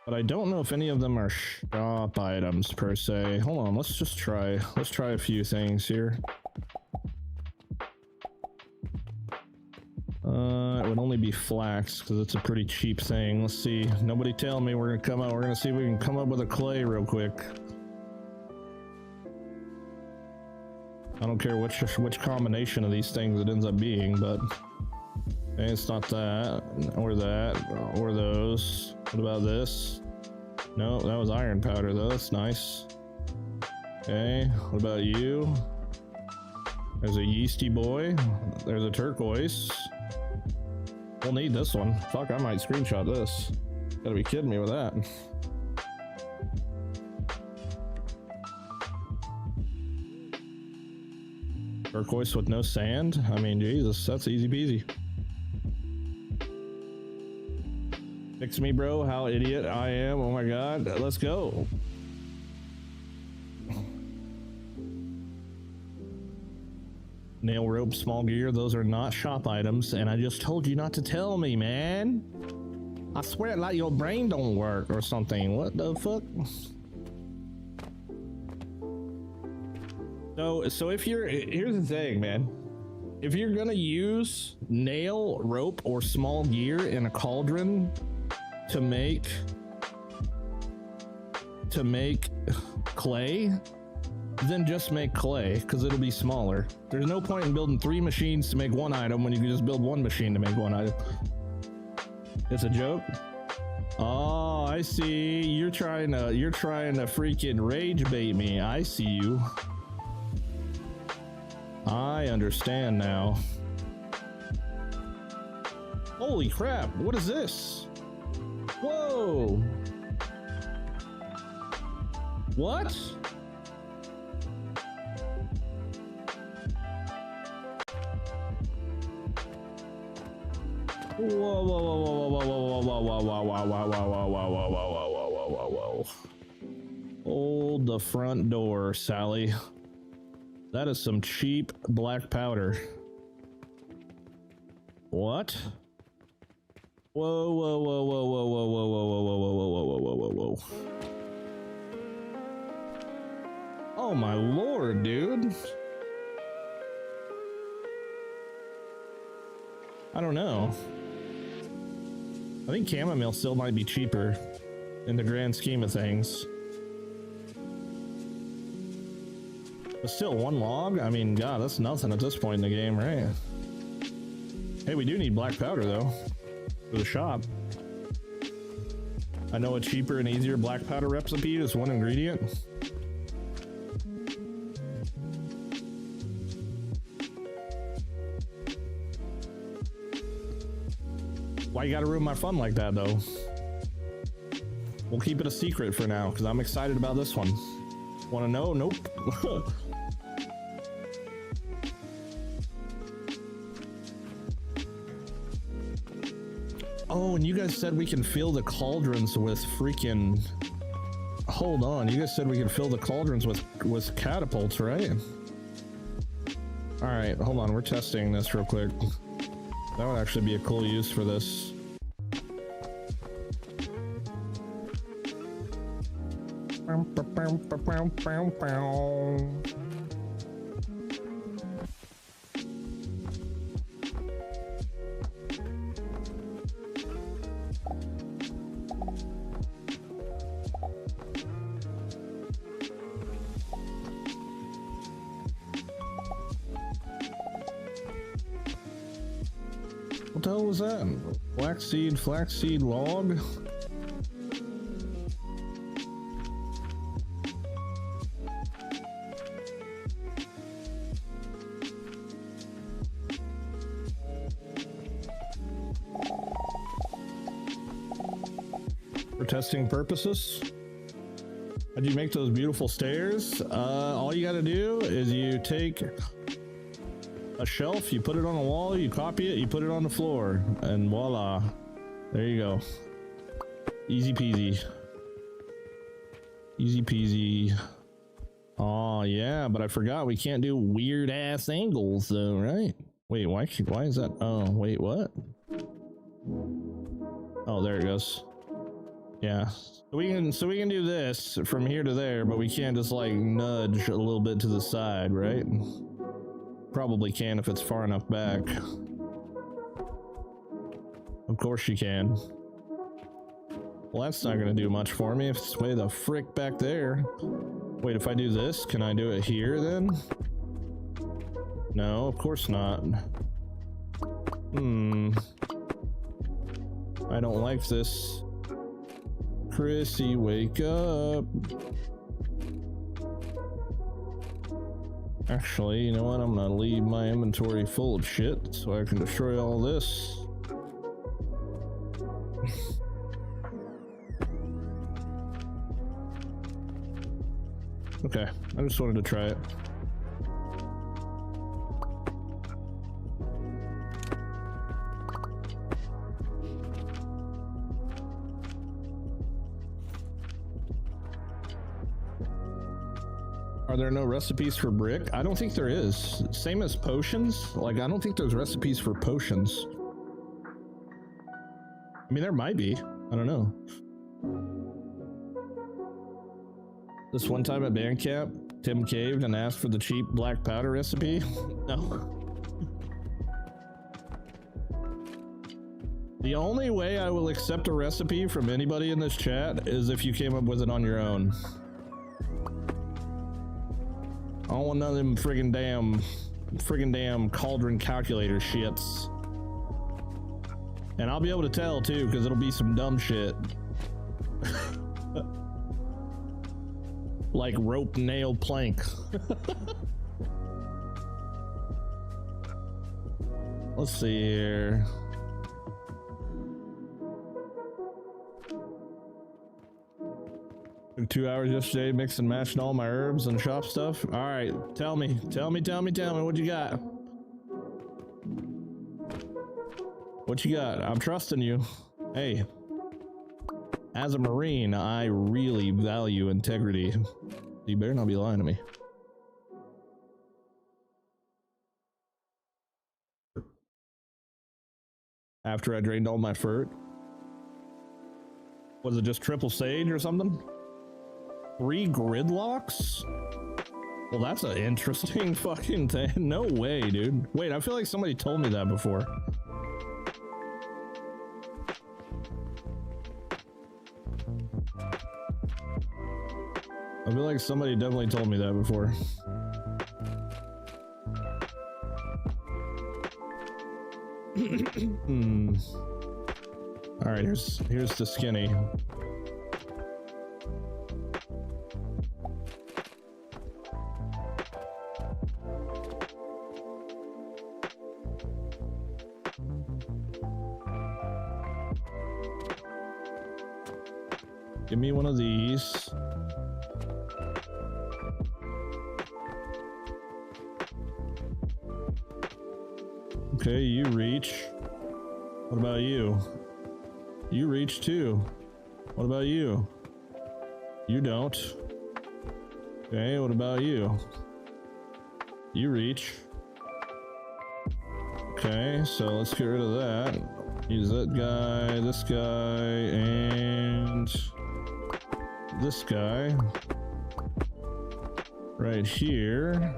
Speaker 1: But I don't know if any of them are shop items per se. Hold on, let's try a few things here. It would only be flax because it's a pretty cheap thing. Let's see. Nobody tell me. We're gonna see if we can come up with a clay real quick. I don't care which combination of these things it ends up being, but okay, it's not that or those. What about this? No, that was iron powder though. That's nice. Okay, what about you? There's a yeasty boy. There's a turquoise. We'll need this one. Fuck, I might screenshot this. Gotta be kidding me with that. Turquoise with no sand? I mean, Jesus, that's easy peasy. Fix me, bro. How idiot I am. Oh my god. Let's go. Nail rope, small gear. Those are not shop items. And I just told you not to tell me, man. I swear like your brain don't work or something. What the fuck? So if you're, here's the thing, man. If you're gonna use nail, rope, or small gear in a cauldron to make clay, then just make clay, because it'll be smaller. There's no point in building 3 machines to make one item when you can just build 1 machine to make one item. It's a joke. Oh, I see. You're trying to freaking rage bait me. I see you. I understand now. Holy crap, what is this? Whoa. What? Whoa, whoa, whoa, whoa, whoa, whoa, whoa, whoa, whoa, whoa, whoa, whoa, whoa, whoa, whoa, whoa, whoa, whoa, whoa, whoa. Hold the front door, Sally. That is some cheap black powder. What? Whoa, whoa, whoa, whoa, whoa, whoa, whoa, whoa, whoa, whoa, whoa, whoa, whoa, whoa, whoa. Oh my lord, dude. I don't know. I think chamomile still might be cheaper in the grand scheme of things. But still, 1 log? I mean, god, that's nothing at this point in the game, right? Hey, we do need black powder, though, for the shop. I know a cheaper and easier black powder recipe is 1 ingredient. Why you gotta ruin my fun like that, though? We'll keep it a secret for now, because I'm excited about this one. Want to know? Nope. Oh, and you guys said we can fill the cauldrons with freaking... Hold on, you guys said we can fill the cauldrons with catapults, right? Alright, hold on, we're testing this real quick. That would actually be a cool use for this. What the hell was that? Flaxseed log? For testing purposes? How'd you make those beautiful stairs? All you gotta do is you take a shelf, you put it on a wall, you copy it, you put it on the floor, and voila. There you go. Easy peasy. Easy peasy. Oh yeah, but I forgot we can't do weird ass angles though, right? Wait, why is that? Oh, wait, what? Oh, there it goes. Yeah. So we can do this from here to there, but we can't just like nudge a little bit to the side, right? Probably can if it's far enough back. Of course you can. Well, that's not gonna do much for me if it's way the frick back there. Wait, if I do this, can I do it here then? No, of course not. I don't like this. Chrissy, wake up. Actually, you know what? I'm gonna leave my inventory full of shit so I can destroy all this. Okay, I just wanted to try it. Are there no recipes for brick? I don't think there is. Same as potions. Like, I don't think there's recipes for potions. I mean, there might be. I don't know. This one time at band camp, Tim caved and asked for the cheap black powder recipe. No. The only way I will accept a recipe from anybody in this chat is if you came up with it on your own. I don't want none of them friggin' damn cauldron calculator shits. And I'll be able to tell too, because it'll be some dumb shit. Like rope, nail, plank. Let's see here. Took 2 hours yesterday mixing and matching all my herbs and shop stuff. All right, tell me what you got. What you got? I'm trusting you. Hey, as a Marine, I really value integrity. You better not be lying to me. After I drained all my fur. Was it just triple sage or something? 3 gridlocks? Well, that's an interesting fucking thing. No way, dude. Wait, I feel like somebody told me that before. I feel like somebody definitely told me that before. All right, here's the skinny. Give me one of these. Okay, you reach. What about you? You reach too. What about you? You don't. Okay, what about you? You reach. Okay, so let's get rid of that. Use that guy, this guy, and this guy. Right here.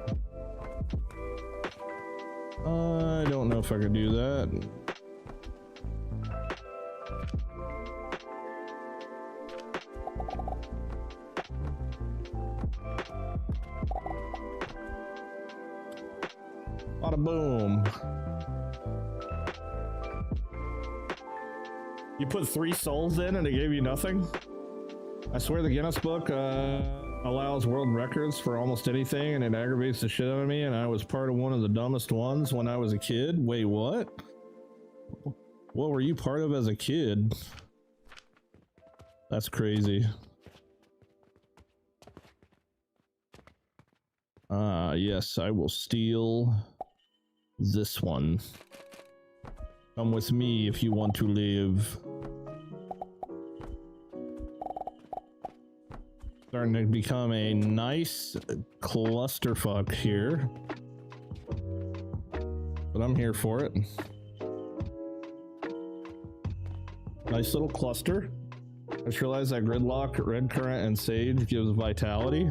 Speaker 1: I don't know if I could do that. Bada boom. You put 3 souls in and it gave you nothing? I swear the Guinness book allows world records for almost anything, and it aggravates the shit out of me, and I was part of one of the dumbest ones when I was a kid. Wait, what? What were you part of as a kid? That's crazy. Yes, I will steal this one. Come with me if you want to live. Starting to become a nice clusterfuck here. But I'm here for it. Nice little cluster. I just realized that gridlock, red currant, and sage gives vitality.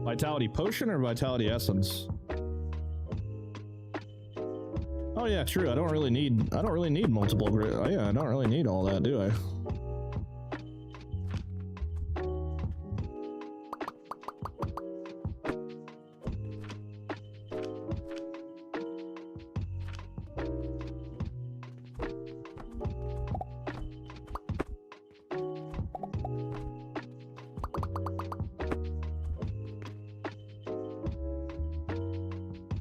Speaker 1: Vitality potion or vitality essence? Oh yeah, true. I don't really need multiple grid. Oh yeah, I don't really need all that, do I?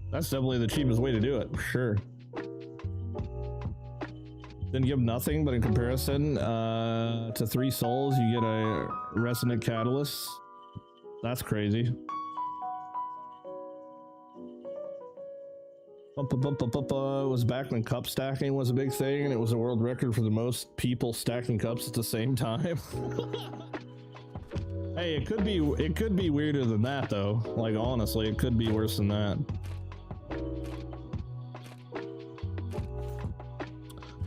Speaker 1: That's definitely the cheapest way to do it, for sure. Then give nothing, but in comparison to 3 souls, you get a resonant catalyst. That's crazy. It was back when cup stacking was a big thing, and it was a world record for the most people stacking cups at the same time. Hey, it could be weirder than that though. Like honestly, it could be worse than that.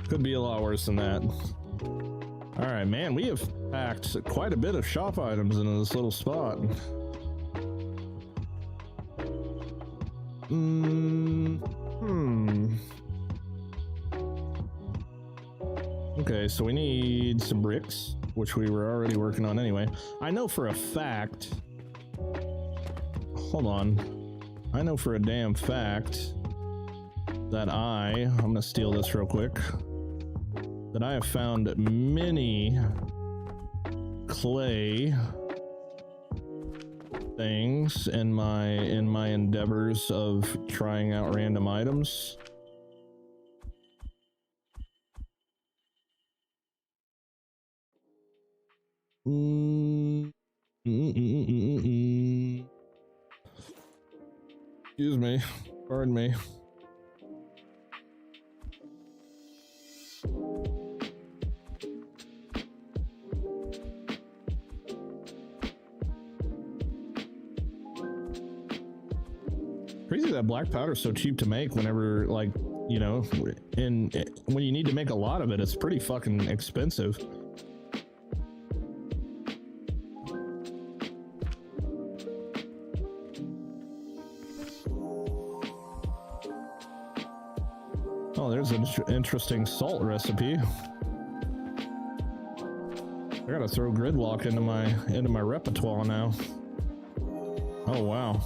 Speaker 1: Could be a lot worse than that. All right, man, we have packed quite a bit of shop items into this little spot. Okay, so we need some bricks, which we were already working on anyway. I know for a fact. Hold on. I know for a damn fact that I'm gonna steal this real quick. That I have found many clay things in my endeavors of trying out random items. Excuse me, pardon me. Crazy that black powder is so cheap to make whenever, like, you know, when you need to make a lot of it, it's pretty fucking expensive. Oh, there's an interesting salt recipe. I gotta throw gridlock into my repertoire now. Oh wow.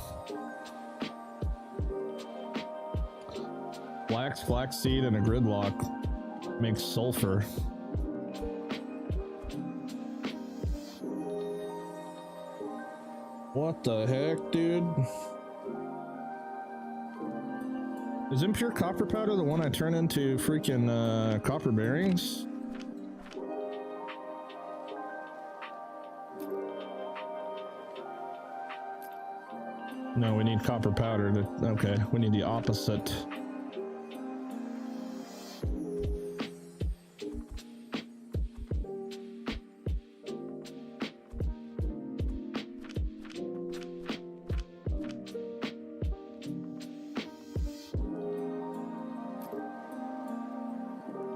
Speaker 1: Flaxseed and a gridlock makes sulfur. What the heck, dude? Is impure copper powder the one I turn into freaking copper bearings? No, we need copper powder to, okay, we need the opposite.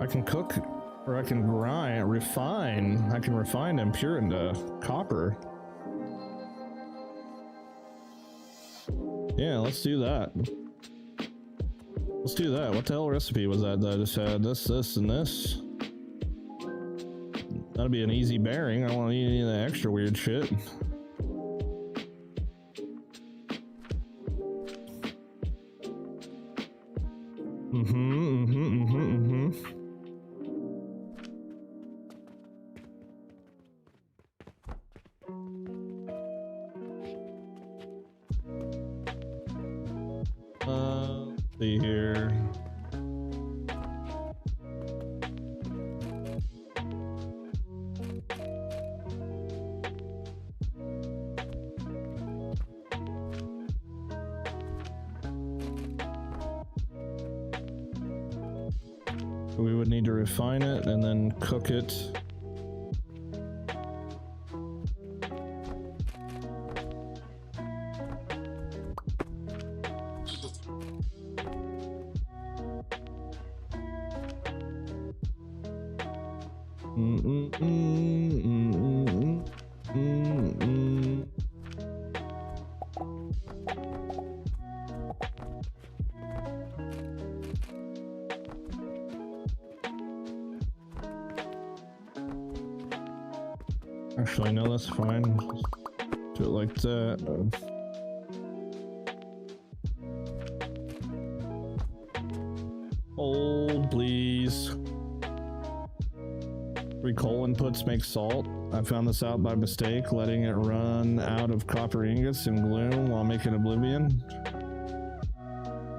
Speaker 1: I can cook, or I can refine. I can refine impure into copper. Yeah, let's do that. Let's do that. What the hell recipe was that I just had? This, and this. That'll be an easy bearing. I don't want to eat any of that extra weird shit. Let's see here. We would need to refine it and then cook it. Actually, no, that's fine. Do it like that. Hold, please. 3 coal inputs make salt. I found this out by mistake, letting it run out of copper ingots in gloom while making oblivion.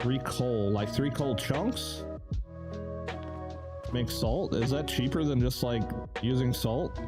Speaker 1: 3 coal, like 3 coal chunks? Make salt? Is that cheaper than just like using salt?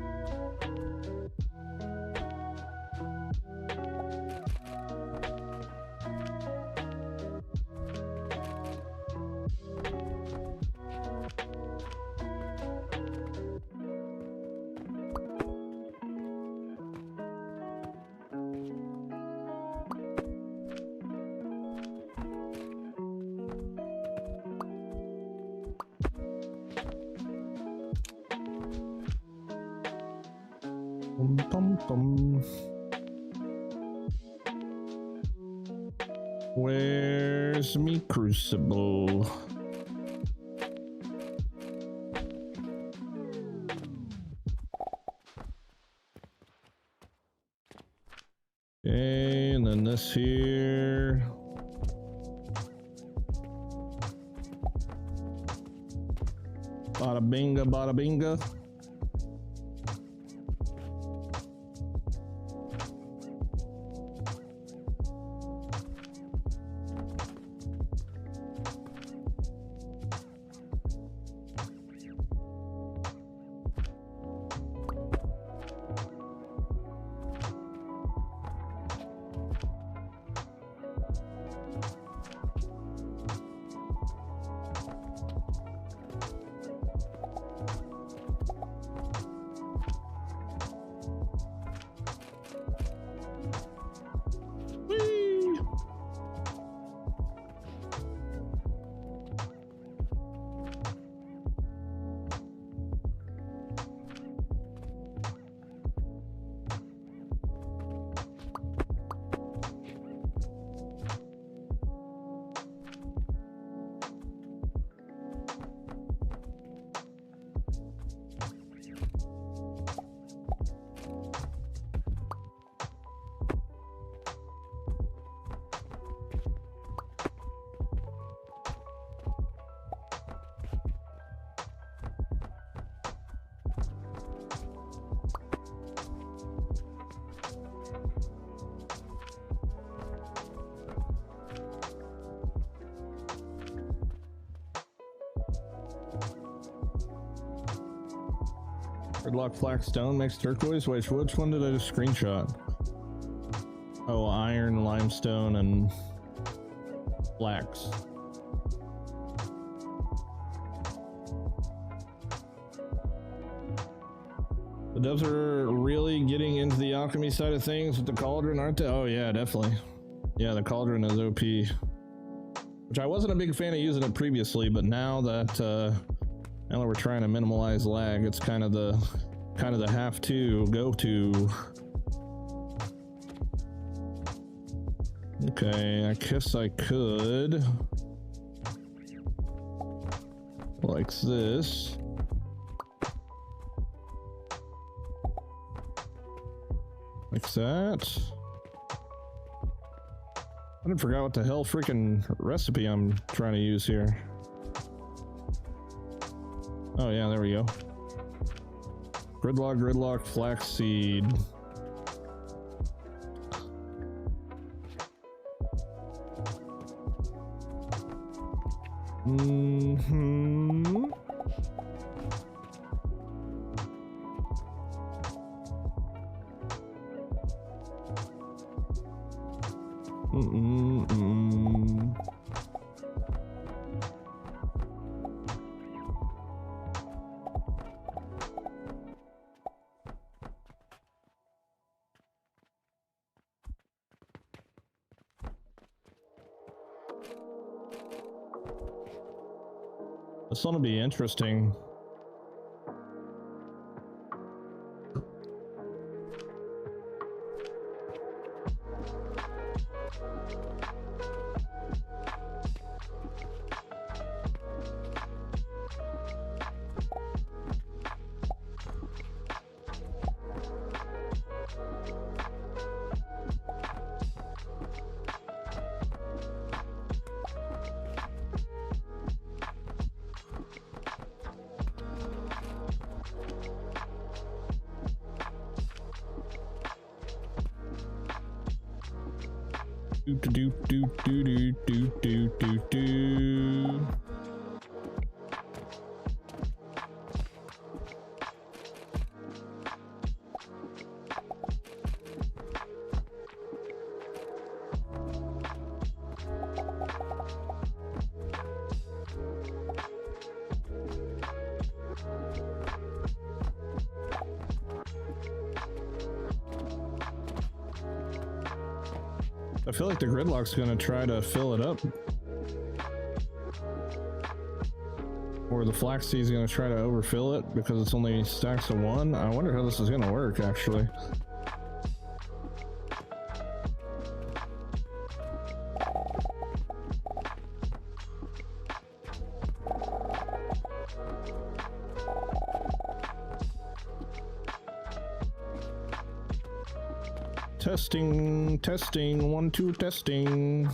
Speaker 1: Where's me crucible? Okay, and then this here. Bada binga, bada binga. Gridlock black stone makes turquoise. Wait, which one did I just screenshot? Oh, iron, limestone, and blacks. The devs are really getting into the alchemy side of things with the cauldron, aren't they? Oh yeah, definitely. Yeah, the cauldron is OP. Which I wasn't a big fan of using it previously, but now that now that we're trying to minimize lag, it's kind of the have to go to. Okay, I guess I could like this. Like that. I didn't forget what the hell freaking recipe I'm trying to use here. Oh yeah, there we go. Gridlock, flaxseed. This one will be interesting. I feel like the gridlock's gonna try to fill it up. Or the flax seed's gonna try to overfill it because it's only stacks of one. I wonder how this is gonna work, actually. Testing, testing, 1, 2, testing.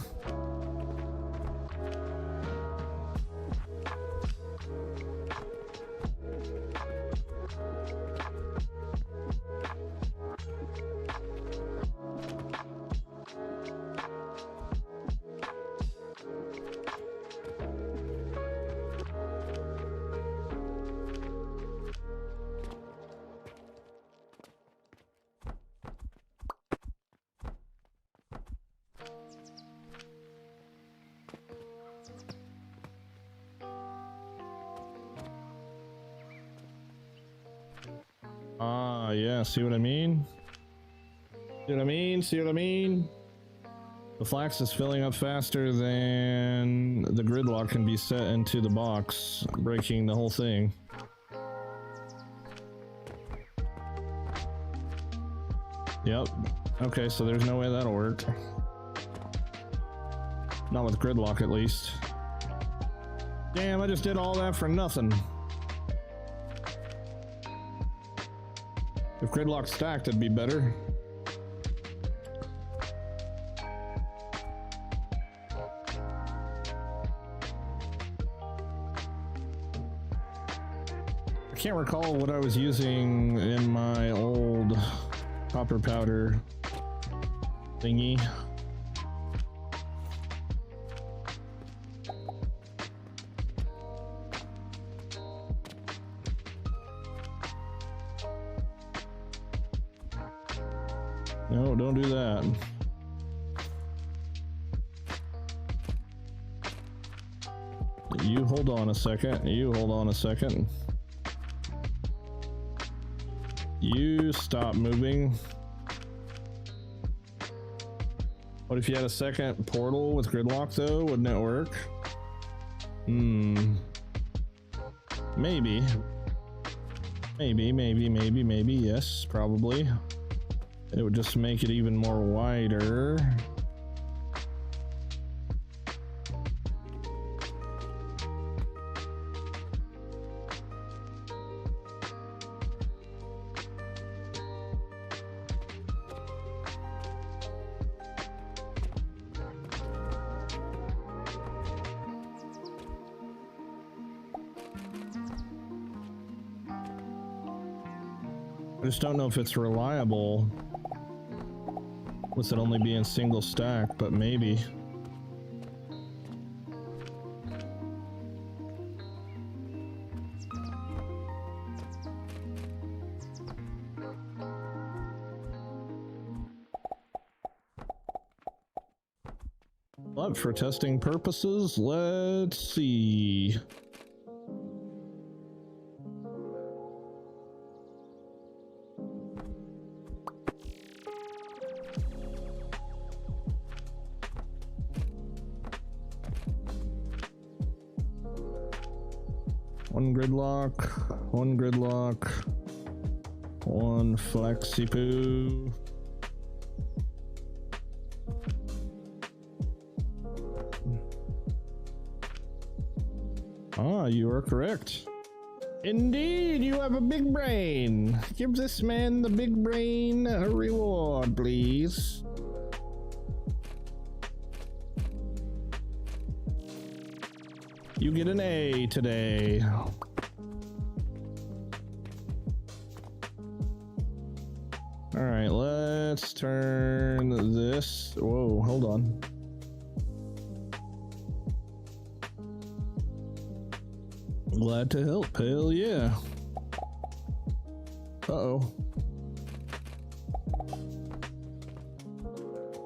Speaker 1: Ah, yeah, see what I mean? See what I mean? See what I mean? The flax is filling up faster than the gridlock can be set into the box, breaking the whole thing. Yep. Okay, so there's no way that'll work. Not with gridlock, at least. Damn, I just did all that for nothing. If gridlock stacked, it'd be better. I can't recall what I was using in my old copper powder thingy. No, don't do that. You hold on a second. You hold on a second. You stop moving. What if you had a second portal with gridlock though? Wouldn't it work? Maybe. Maybe. Yes, probably. It would just make it even more wider. I just don't know if it's reliable with it only being single stack, but maybe. But for testing purposes, let's see. One gridlock, one gridlock, one flexi poo. Ah, you are correct. Indeed, you have a big brain. Give this man the big brain a reward, please. You get an A today. All right, let's turn this. Whoa, hold on. Glad to help. Hell yeah. Uh-oh.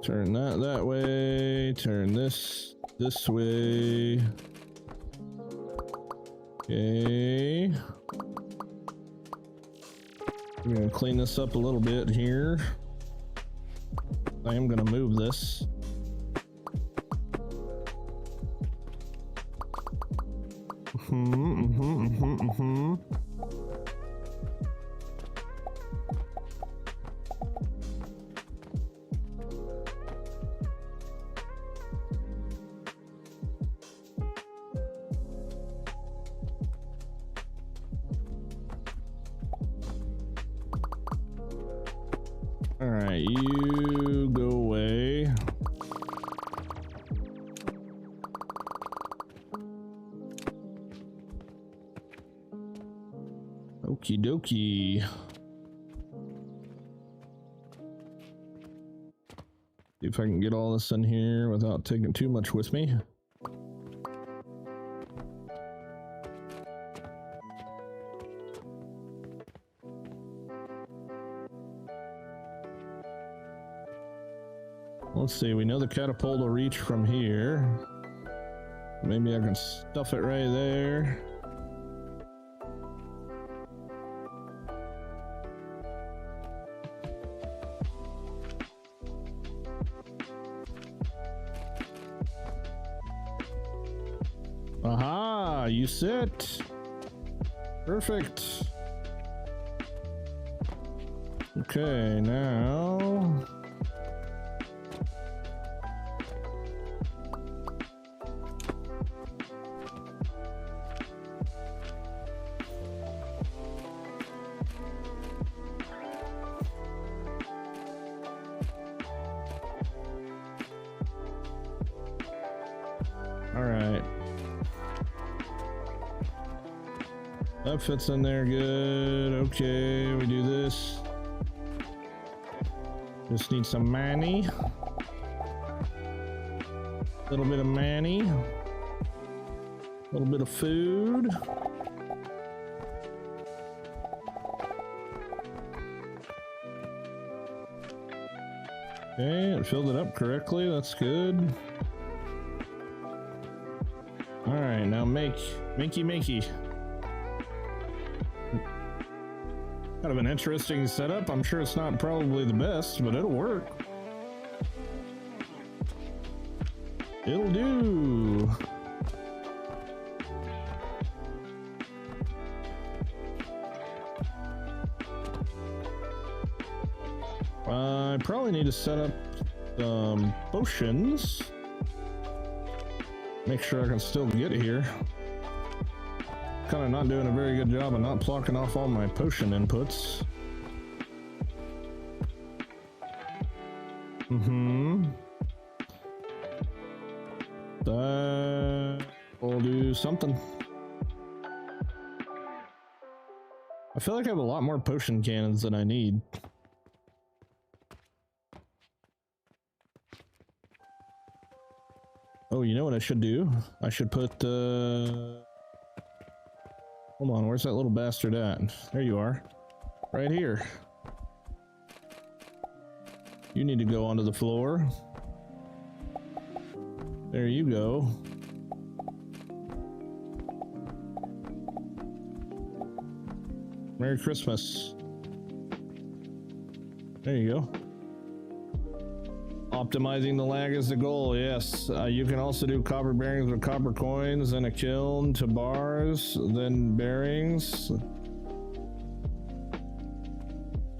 Speaker 1: Turn that way. Turn this way. Okay. I'm gonna clean this up a little bit here. I am gonna move this. All right, you go away. Okie dokie. See if I can get all this in here without taking too much with me. Let's see, we know the catapult will reach from here. Maybe I can stuff it right there. Aha, you sit. Perfect. Okay, now all right. That fits in there good. Okay, we do this. Just need some money. A little bit of money. A little bit of food. Okay, it filled it up correctly. That's good. All right, now makey. Kind of an interesting setup. I'm sure it's not probably the best, but it'll work. It'll do. I probably need to set up some potions. Make sure I can still get here. Kind of not doing a very good job of not blocking off all my potion inputs. That will do something. I feel like I have a lot more potion cannons than I need. Oh, you know what I should do? I should put hold on, where's that little bastard at? There you are. Right here. You need to go onto the floor. There you go. Merry Christmas. There you go. Aw, Optimizing the lag is the goal, yes. You can also do copper bearings with copper coins, then a kiln to bars, then bearings.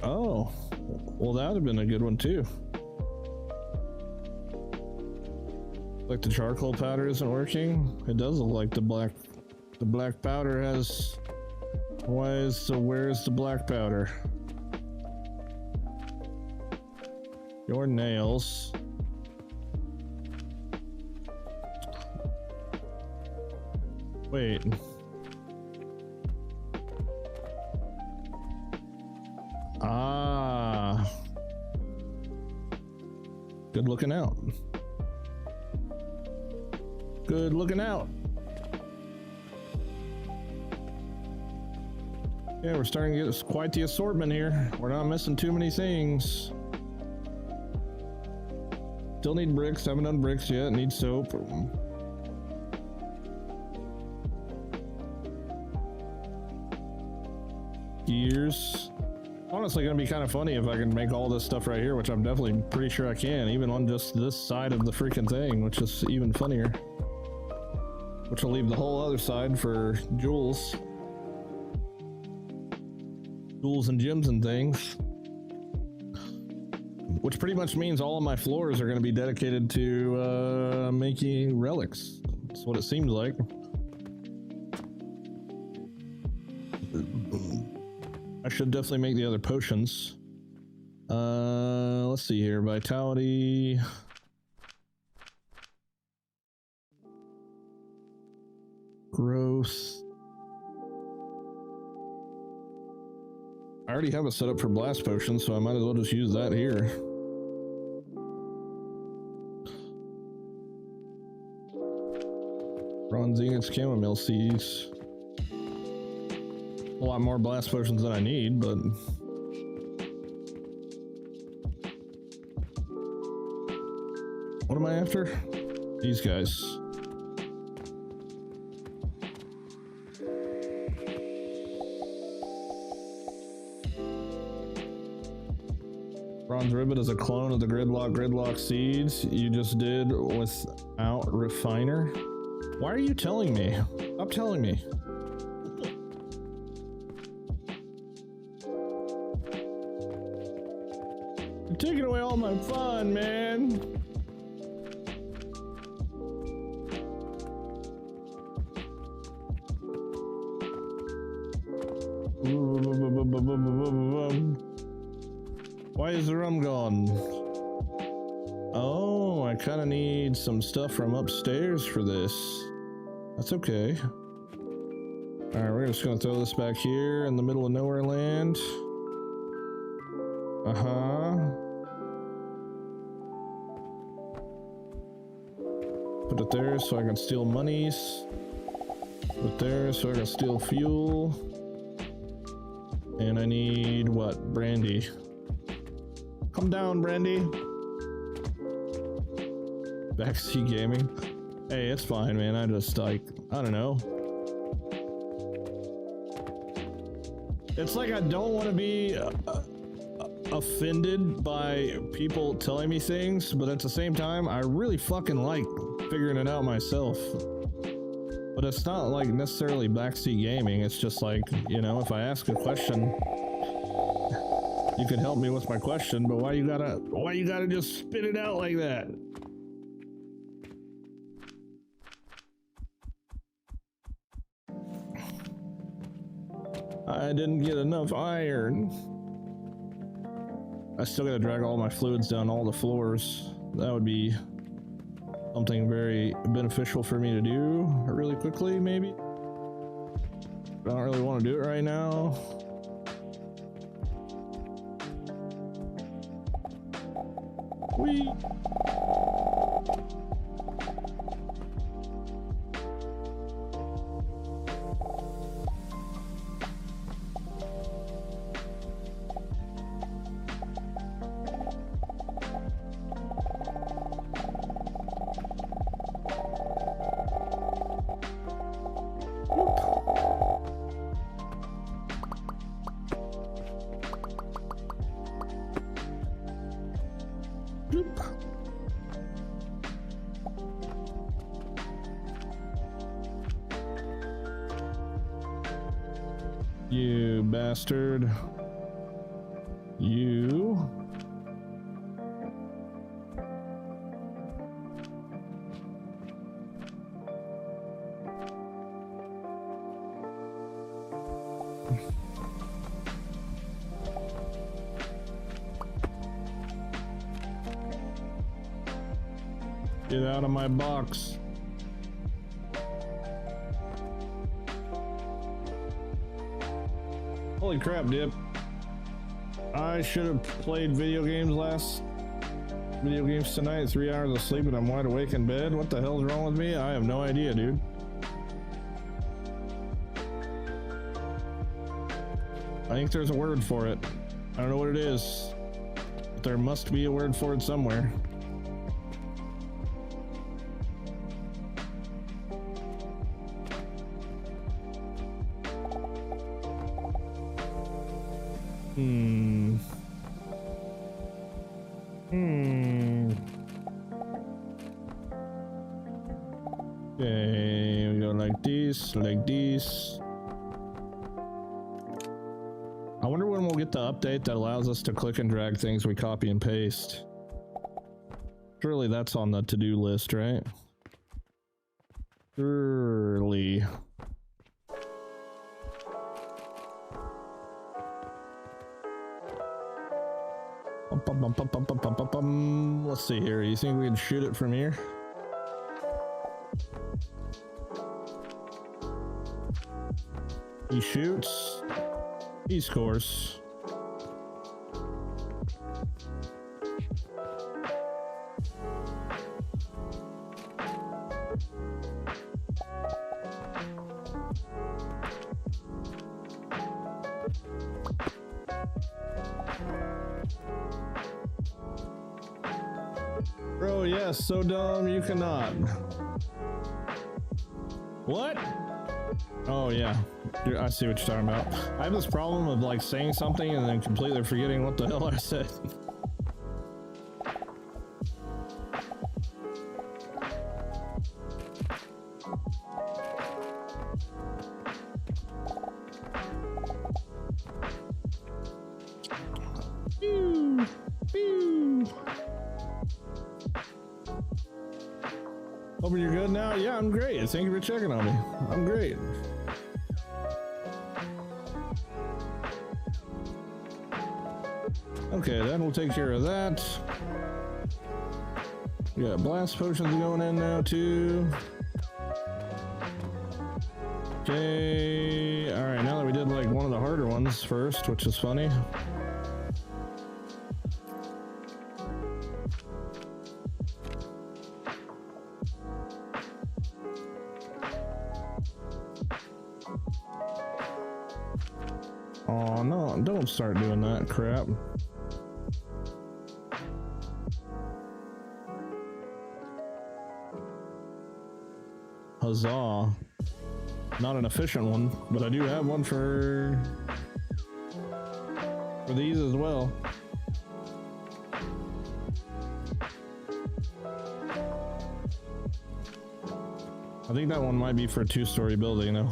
Speaker 1: Oh, well that would have been a good one too. Like the charcoal powder isn't working. It does look like the black powder has... where's the black powder? Your nails. Wait. Ah. Good looking out. Good looking out. Yeah, we're starting to get quite the assortment here. We're not missing too many things. Still need bricks. Haven't done bricks yet. Need soap. Gears. Honestly, gonna be kind of funny if I can make all this stuff right here, which I'm definitely pretty sure I can, even on just this side of the freaking thing, which is even funnier. Which will leave the whole other side for jewels. Jewels and gems and things. Which pretty much means all of my floors are going to be dedicated to making relics. That's what it seems like. I should definitely make the other potions. Let's see here. Vitality. Growth. I already have it set up for blast potions, so I might as well just use that here. Bronze ingots, chamomile seeds. A lot more blast potions than I need, but... what am I after? These guys. Bronze ribbon is a clone of the gridlock seeds you just did without refiner. Why are you telling me? Stop telling me. You're taking away all my fun, man. Why is the rum gone? Oh, I kind of need some stuff from upstairs for this. That's okay. Alright, we're just gonna throw this back here in the middle of nowhere land. Put it there so I can steal monies. Put it there so I can steal fuel. And I need what? Brandy. Come down, Brandy. Backseat gaming. Hey, it's fine, man. I just like, I don't know. It's like I don't want to be offended by people telling me things, but at the same time, I really fucking like figuring it out myself. But it's not like necessarily backseat gaming. It's just like, you know, if I ask a question, you can help me with my question, but why you gotta just spit it out like that? I didn't get enough iron. I still gotta drag all my fluids down all the floors. That would be something very beneficial for me to do really quickly, maybe. I don't really want to do it right now. Whee! You bastard. You. Get out of my box. Holy crap, Dip. I should have played video games tonight. 3 hours of sleep and I'm wide awake in bed. What the hell's wrong with me? I have no idea, dude. I think there's a word for it. I don't know what it is, but there must be a word for it somewhere. Okay, we go like this, like this. I wonder when we'll get the update that allows us to click and drag things we copy and paste. Surely that's on the to-do list, right? Surely. Let's see here. You think we can shoot it from here? He shoots. He scores. Bro, yes, so dumb you cannot. What? Oh yeah, I see what you're talking about. I have this problem of like saying something and then completely forgetting what the hell I said. Pew, pew. Hoping you're good now. Yeah, I'm great. Thank you for checking on me. I'm great. Okay, then we'll take care of that. We got blast potions going in now too. Okay, all right, now that we did like one of the harder ones first, which is funny. Oh no, don't start doing that crap. Huzzah. Not an efficient one, but I do have one for these as well. I think that one might be for a 2-story building though.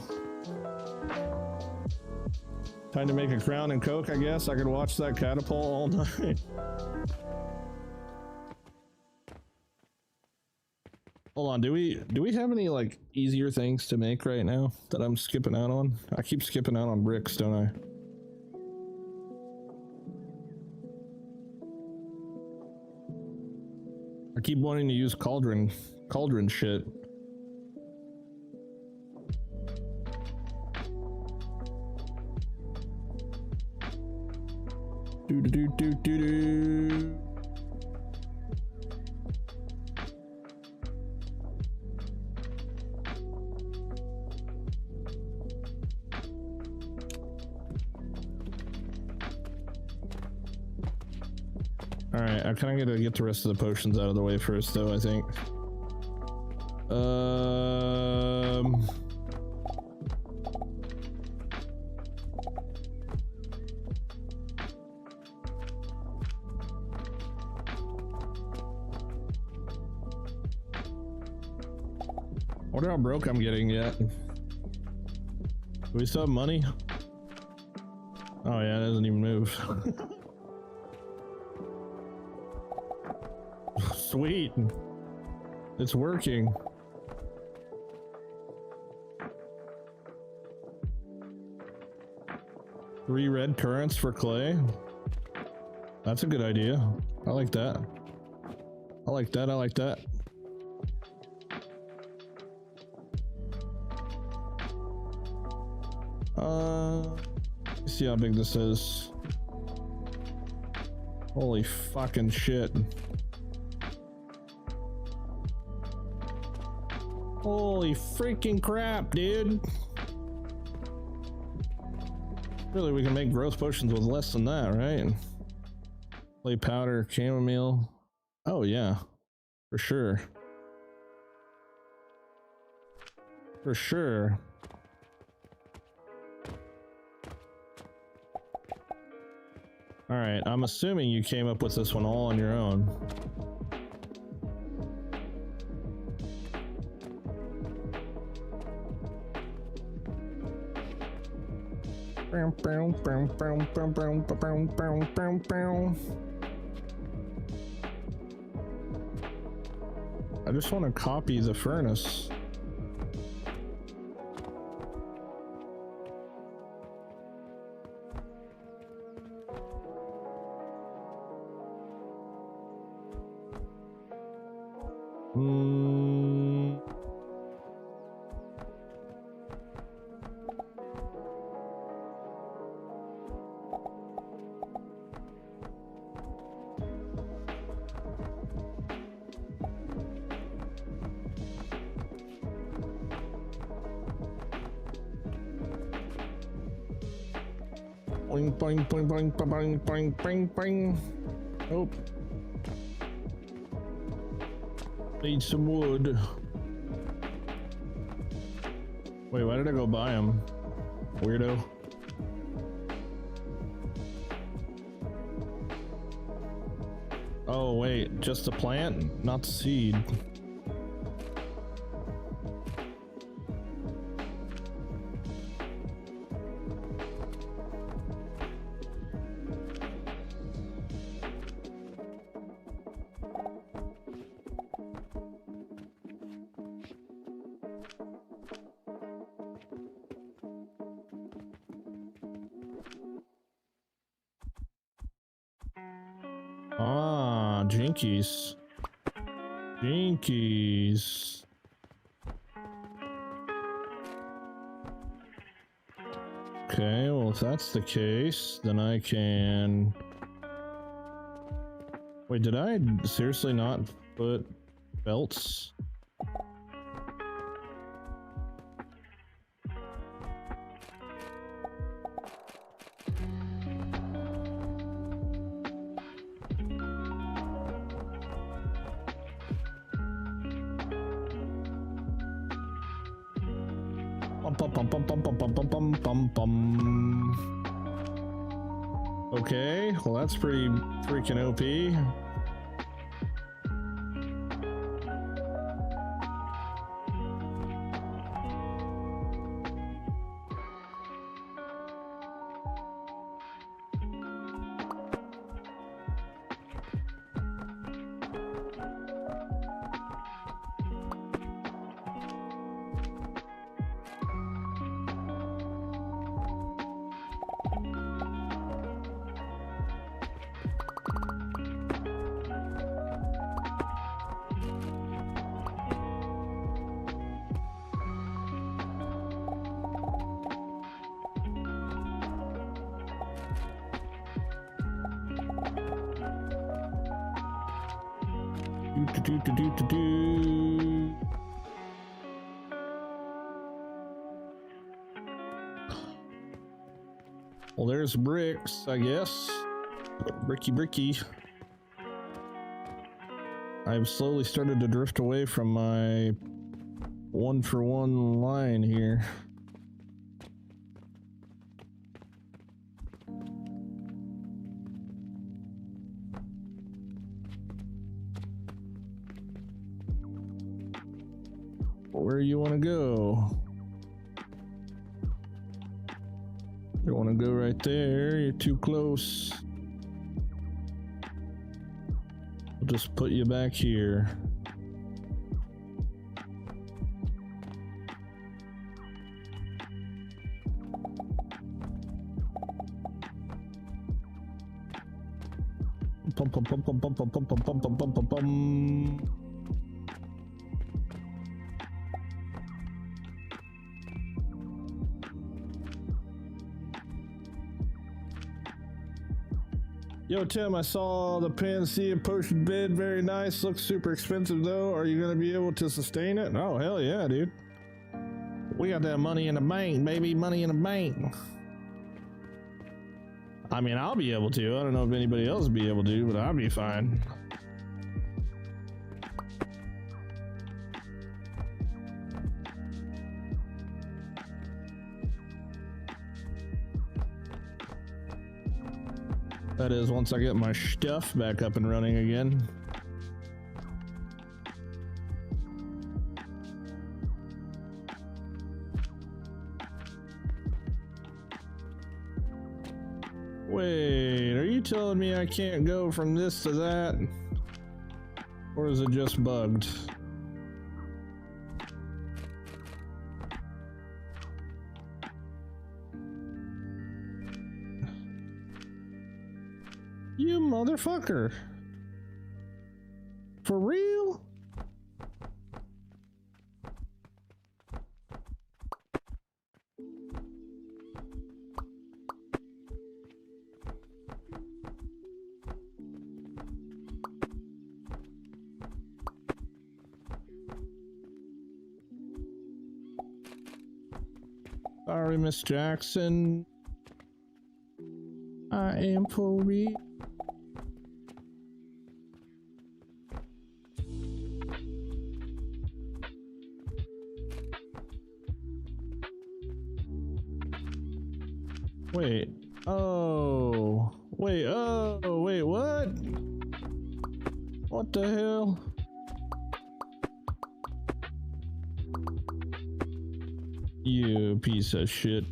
Speaker 1: Time to make a crown and coke, I guess. I could watch that catapult all night. Hold on, do we have any like easier things to make right now that I'm skipping out on? I keep skipping out on bricks, don't I? I keep wanting to use cauldron shit. Do do do do do do. All right, I kind of got to get the rest of the potions out of the way first, though. I think. I wonder how broke I'm getting yet. Do we still have money? Oh yeah, it doesn't even move. Sweet. It's working. Three red currants for clay. That's a good idea. I like that. I like that. I like that. Let's see how big this is. Holy fucking shit. Holy freaking crap, dude. Really, we can make growth potions with less than that, right? Clay powder, chamomile. Oh yeah, for sure. For sure. All right, I'm assuming you came up with this one all on your own. I just want to copy the furnace. Boing, boing, boing, boing, boing, boing, boing, boing. Oh. Need some wood. Wait, why did I go buy him? Weirdo. Oh, wait, just the plant, not the seed. Ah, jinkies. Jinkies. Okay, well, if that's the case, then I can... Wait, did I seriously not put belts? Okay, well that's pretty freaking OP. Well, there's bricks, I guess. Bricky. I've slowly started to drift away from my 1-for-1 line here. Where you want to go? You want to go right there? You're too close. I'll just put you back here. Pum, pum, pum, pum, pum, pum, pum, pum, pum, pum, pum, pum. Yo, Tim, I saw the Panacea Potion bid. Very nice. Looks super expensive, though. Are you going to be able to sustain it? Oh, hell yeah, dude. We got that money in the bank, baby. Money in the bank. I mean, I'll be able to. I don't know if anybody else will be able to, but I'll be fine. That is, once I get my stuff back up and running again. Wait, are you telling me I can't go from this to that? Or is it just bugged? You motherfucker. For real? Sorry, Miss Jackson. I am for real. Wait. Oh. Wait. Oh. Wait. What? What the hell? You piece of shit.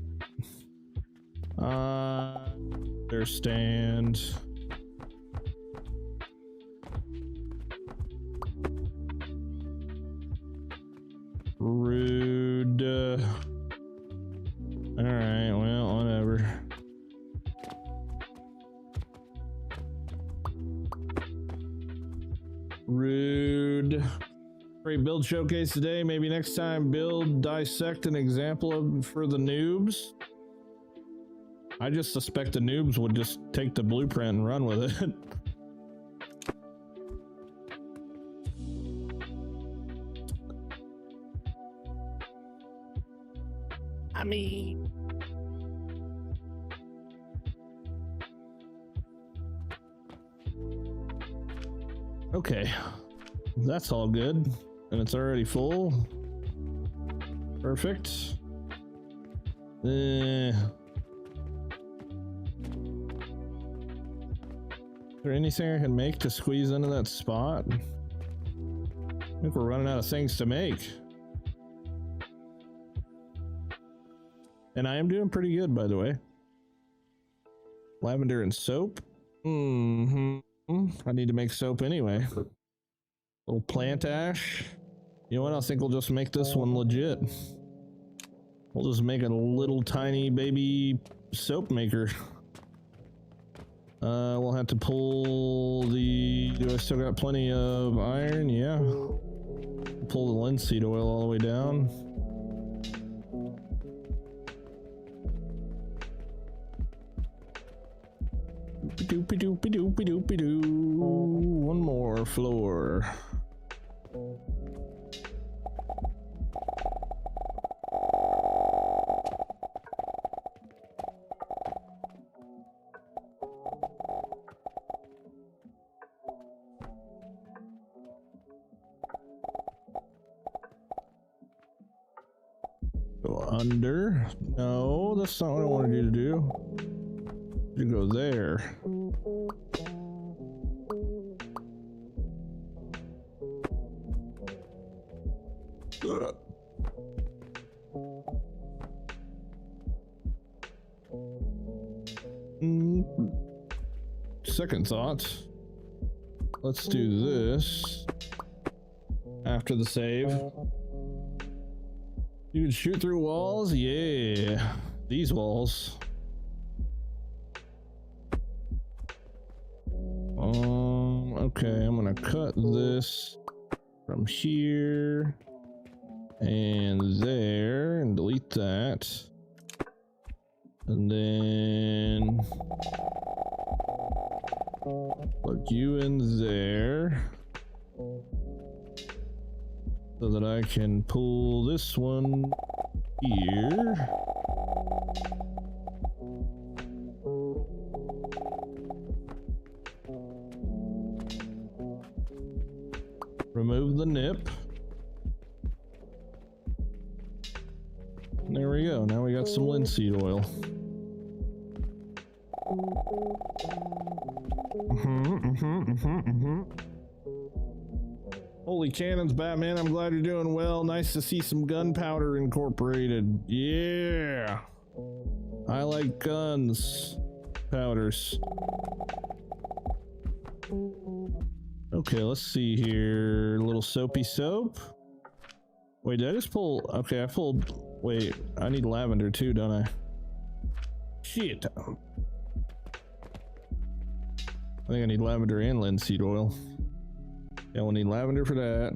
Speaker 1: Understand. Rude. Alright, well, whatever. Rude. Great build showcase today. Maybe next time build, dissect an example of for the noobs. I just suspect the noobs would just take the blueprint and run with it. I mean... Okay. That's all good. And it's already full. Perfect. Is there anything I can make to squeeze into that spot? I think we're running out of things to make. And I am doing pretty good, by the way. Lavender and soap. I need to make soap anyway. Little plant ash. You know what? I think we'll just make this one legit. We'll just make a little tiny baby soap maker. We'll have to pull the... Do I still got plenty of iron? Yeah. Pull the linseed oil all the way down. Doopy-doopy-doopy-doopy-doo. One more floor. Go under. No, that's not what I wanted you to do. You go there. second thought, let's do this after the save. You can shoot through walls? Yeah. These walls. Okay, I'm gonna cut this from here and there and delete that. And then plug you in there so that I can pull this one here. Remove the nip. There we go. Now we got some linseed oil. Holy cannons, Batman. I'm glad you're doing well. Nice to see some gunpowder incorporated. Yeah. I like guns. Powders. Okay, let's see here. A little soapy soap. Wait, did I just pull? Okay, I pulled. Wait, I need lavender too, don't I? Shit. I think I need lavender and linseed oil. Yeah, we'll need lavender for that.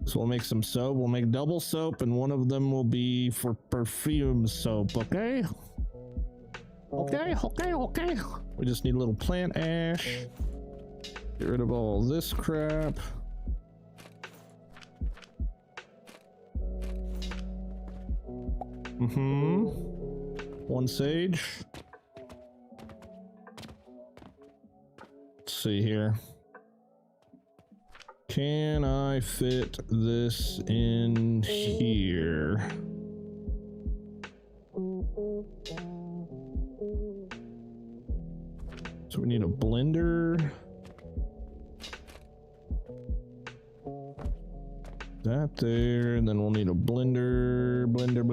Speaker 1: So we'll make some soap. We'll make double soap, and one of them will be for perfume soap, okay? Okay. We just need a little plant ash. Get rid of all this crap. One sage. Let's see here. Can I fit this in here? So we need a blender. That there, and then we'll need a blender. Blender.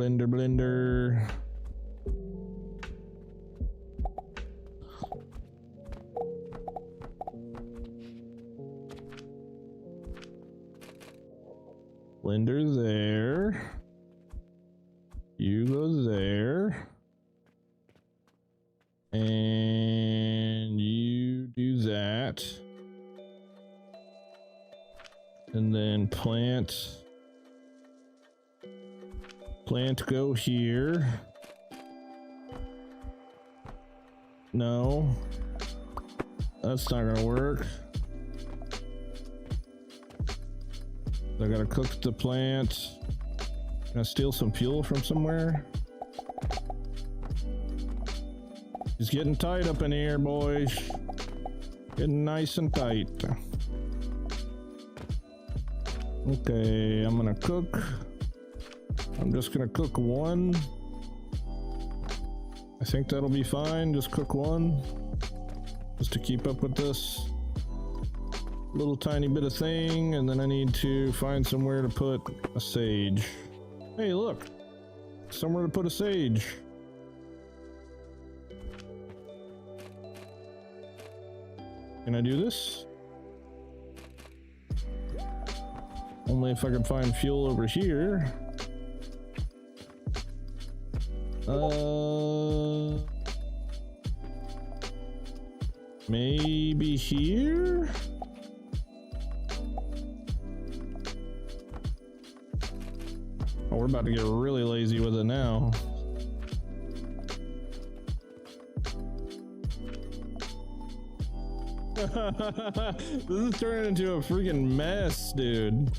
Speaker 1: Blender there. You go there. And you do that. And then plant go here. No, that's not gonna work. I gotta cook the plant. Can I steal some fuel from somewhere? It's getting tight up in here, boys. Getting nice and tight. Okay, I'm gonna cook. I'm just gonna cook one. I think that'll be fine. Just cook one. Just to keep up with this little tiny bit of thing. And then I need to find somewhere to put a sage. Hey, look. Somewhere to put a sage. Can I do this? Only if I can find fuel over here. Maybe here? Oh, we're about to get really lazy with it now. This is turning into a freaking mess, dude.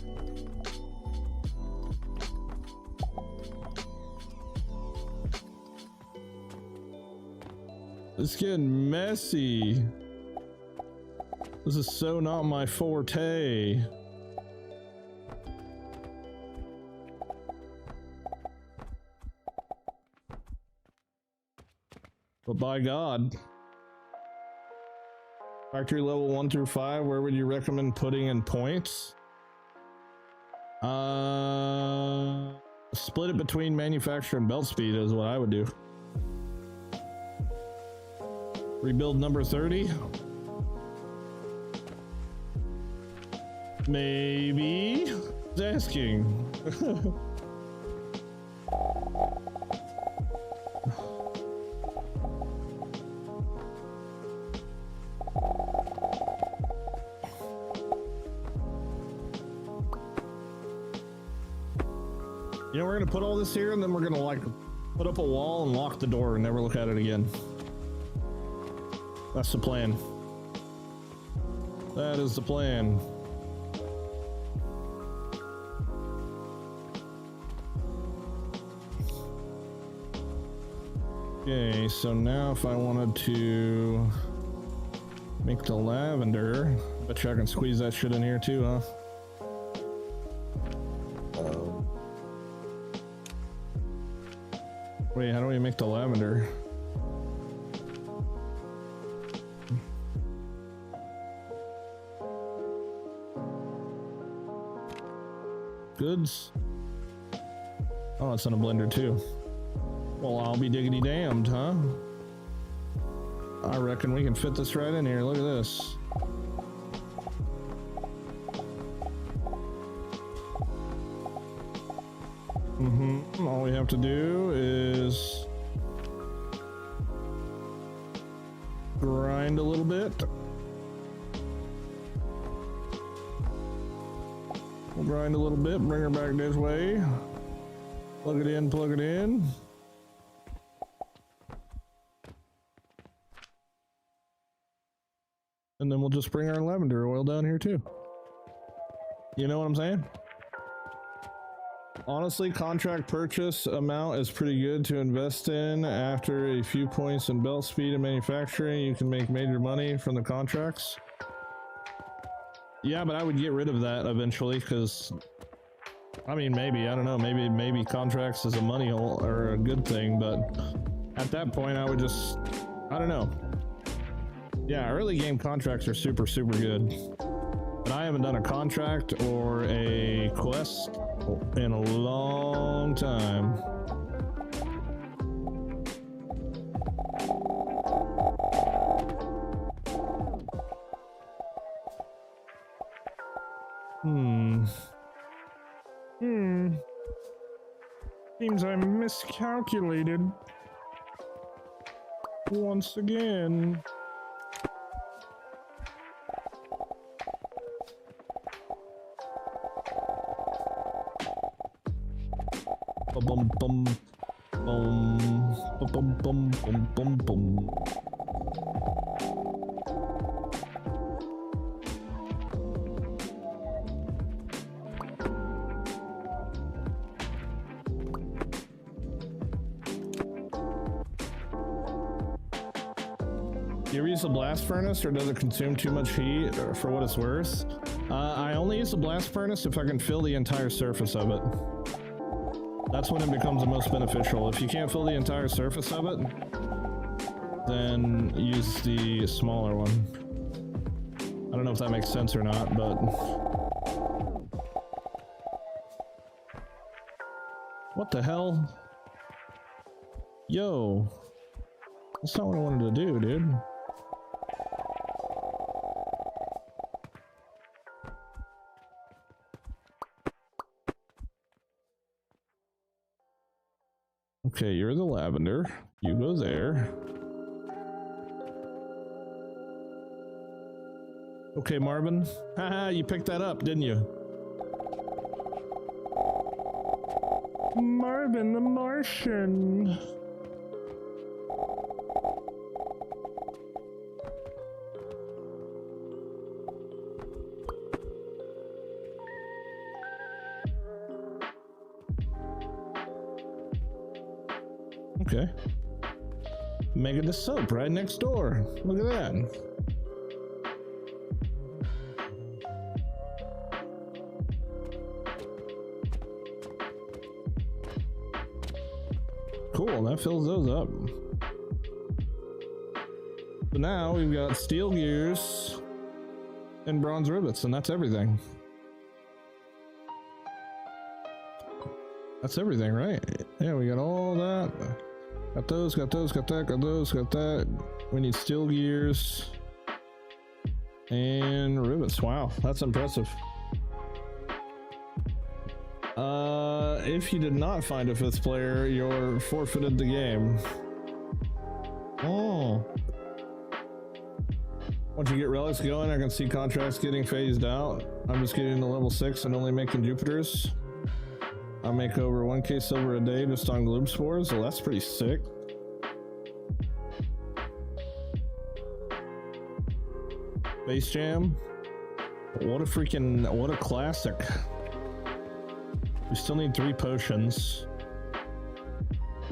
Speaker 1: It's getting messy. This is so not my forte. But by God. Factory level 1 through 5, where would you recommend putting in points? Split it between manufacturer and belt speed is what I would do. Rebuild number 30. Maybe. Just asking. You know, we're gonna put all this here and then we're gonna like put up a wall and lock the door and never look at it again. That's the plan. That is the plan. Okay, so now if I wanted to make the lavender, bet you I can squeeze that shit in here too, huh? Wait, how do we make the lavender? Goods? Oh, it's in a blender too. Well, I'll be diggity damned, huh? I reckon we can fit this right in here. Look at this. All we have to do is grind a little bit. We'll grind a little bit, bring her back this way. Plug it in, plug it in. And then we'll just bring our lavender oil down here too. You know what I'm saying? Honestly, contract purchase amount is pretty good to invest in. After a few points in belt speed and manufacturing, you can make major money from the contracts. Yeah, but I would get rid of that eventually because, I mean, maybe, I don't know, maybe contracts is a money hole or a good thing, but at that point I would just, I don't know. Yeah, early game contracts are super good. But I haven't done a contract or a quest in a long time. Seems I miscalculated once again. Bum bum bum bum bum bum bum bum. Do you use the blast furnace or does it consume too much heat for what it's worth? I only use the blast furnace if I can fill the entire surface of it. That's when it becomes the most beneficial. If you can't fill the entire surface of it, then use the smaller one. I don't know if that makes sense or not, but... What the hell? Yo. That's not what I wanted to do, dude. Okay, you're the lavender. You go there. Okay, Marvin. Haha, you picked that up, didn't you? Marvin the Martian. Okay. Making the soap right next door. Look at that. Cool, that fills those up. So now we've got steel gears and bronze rivets, and that's everything. That's everything, right? Yeah, we got all that. Got those, got those, got that, got those, got that. We need steel gears and rivets. Wow, that's impressive. If you did not find a fifth player, you're forfeited the game. Oh. Once you get relics going, I can see contracts getting phased out. I'm just getting to level 6 and only making Jupiters. I make over 1k silver a day just on gloom spores, so that's pretty sick. Base Jam. What a classic. We still need 3 potions.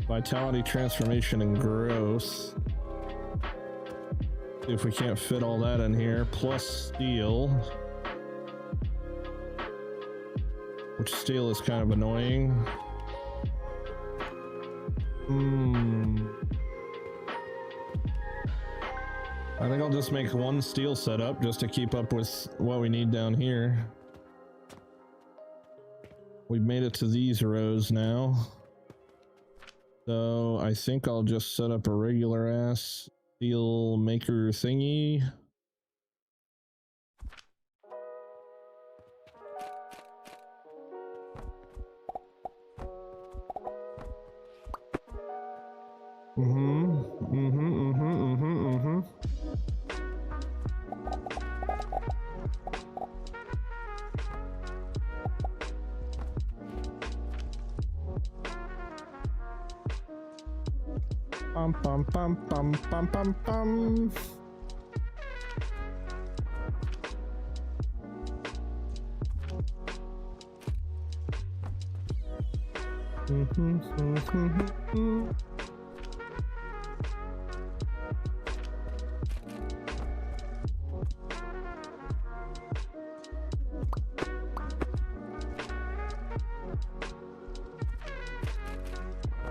Speaker 1: Vitality, transformation, and growth. See if we can't fit all that in here. Plus steel. Which steel is kind of annoying. I think I'll just make 1 steel setup just to keep up with what we need down here. We've made it to these rows now. So I think I'll just set up a regular ass steel maker thingy. Bum bum bum bum bum bum bum.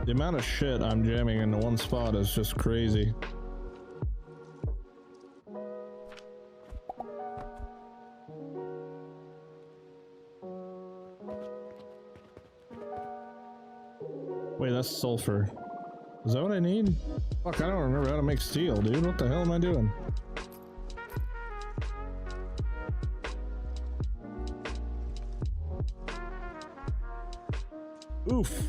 Speaker 1: The amount of shit I'm jamming into one spot is just crazy. Wait, that's sulfur. Is that what I need? Fuck, I don't remember how to make steel, dude. What the hell am I doing? Oof.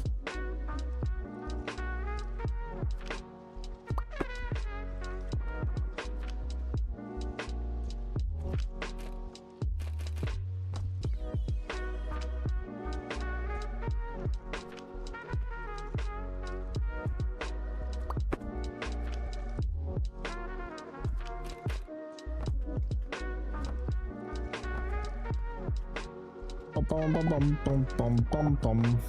Speaker 1: Bum bum bum bum bum bum bum.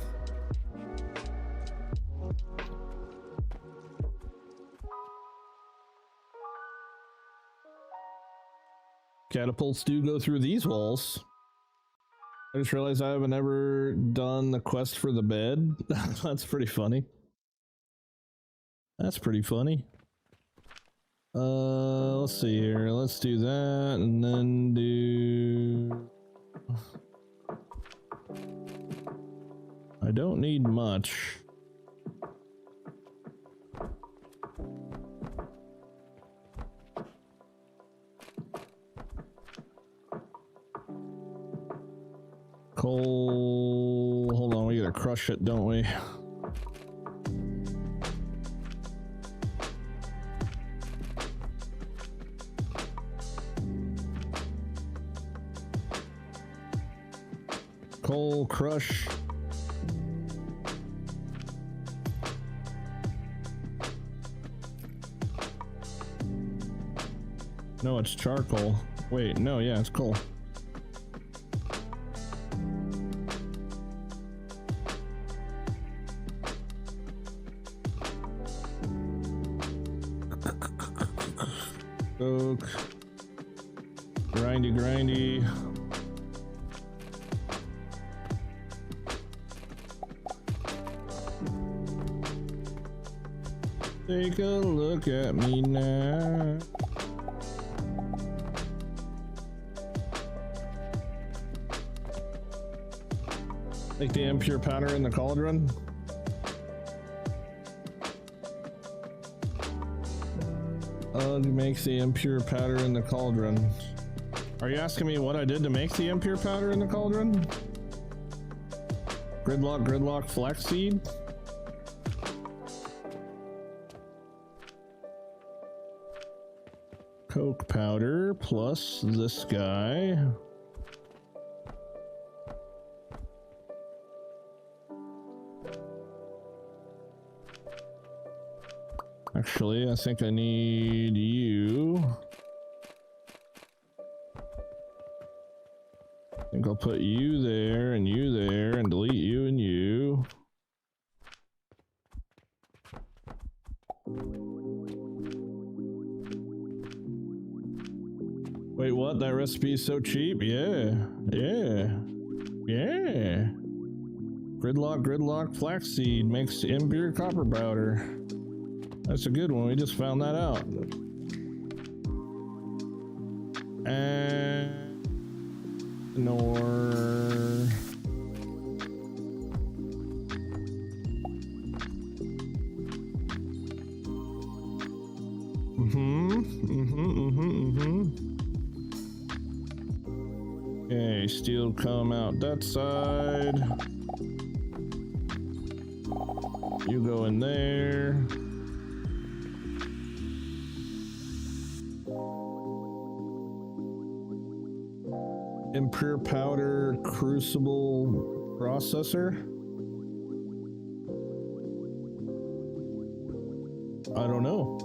Speaker 1: Catapults do go through these walls. I just realized I haven't ever done the quest for the bed. That's pretty funny. That's pretty funny. Let's see here. Let's do that and then do... I don't need much. Coal. Hold on, we gotta crush it, don't we? Coal crush. No, it's charcoal. Wait, no, yeah, it's coal. Oak. Grindy, grindy. Take a look at me now. Like the impure powder in the cauldron. Makes the impure powder in the cauldron. Are you asking me what I did to make the impure powder in the cauldron? Gridlock, flaxseed? Coke powder plus this guy. Actually, I think I need you. I think I'll put you there and delete you and you. Wait, what? That recipe is so cheap? Yeah. Gridlock, flaxseed makes impure copper powder. That's a good one. We just found that out. And Okay, steel come out that side. You go in there. Impure powder crucible processor. I don't know.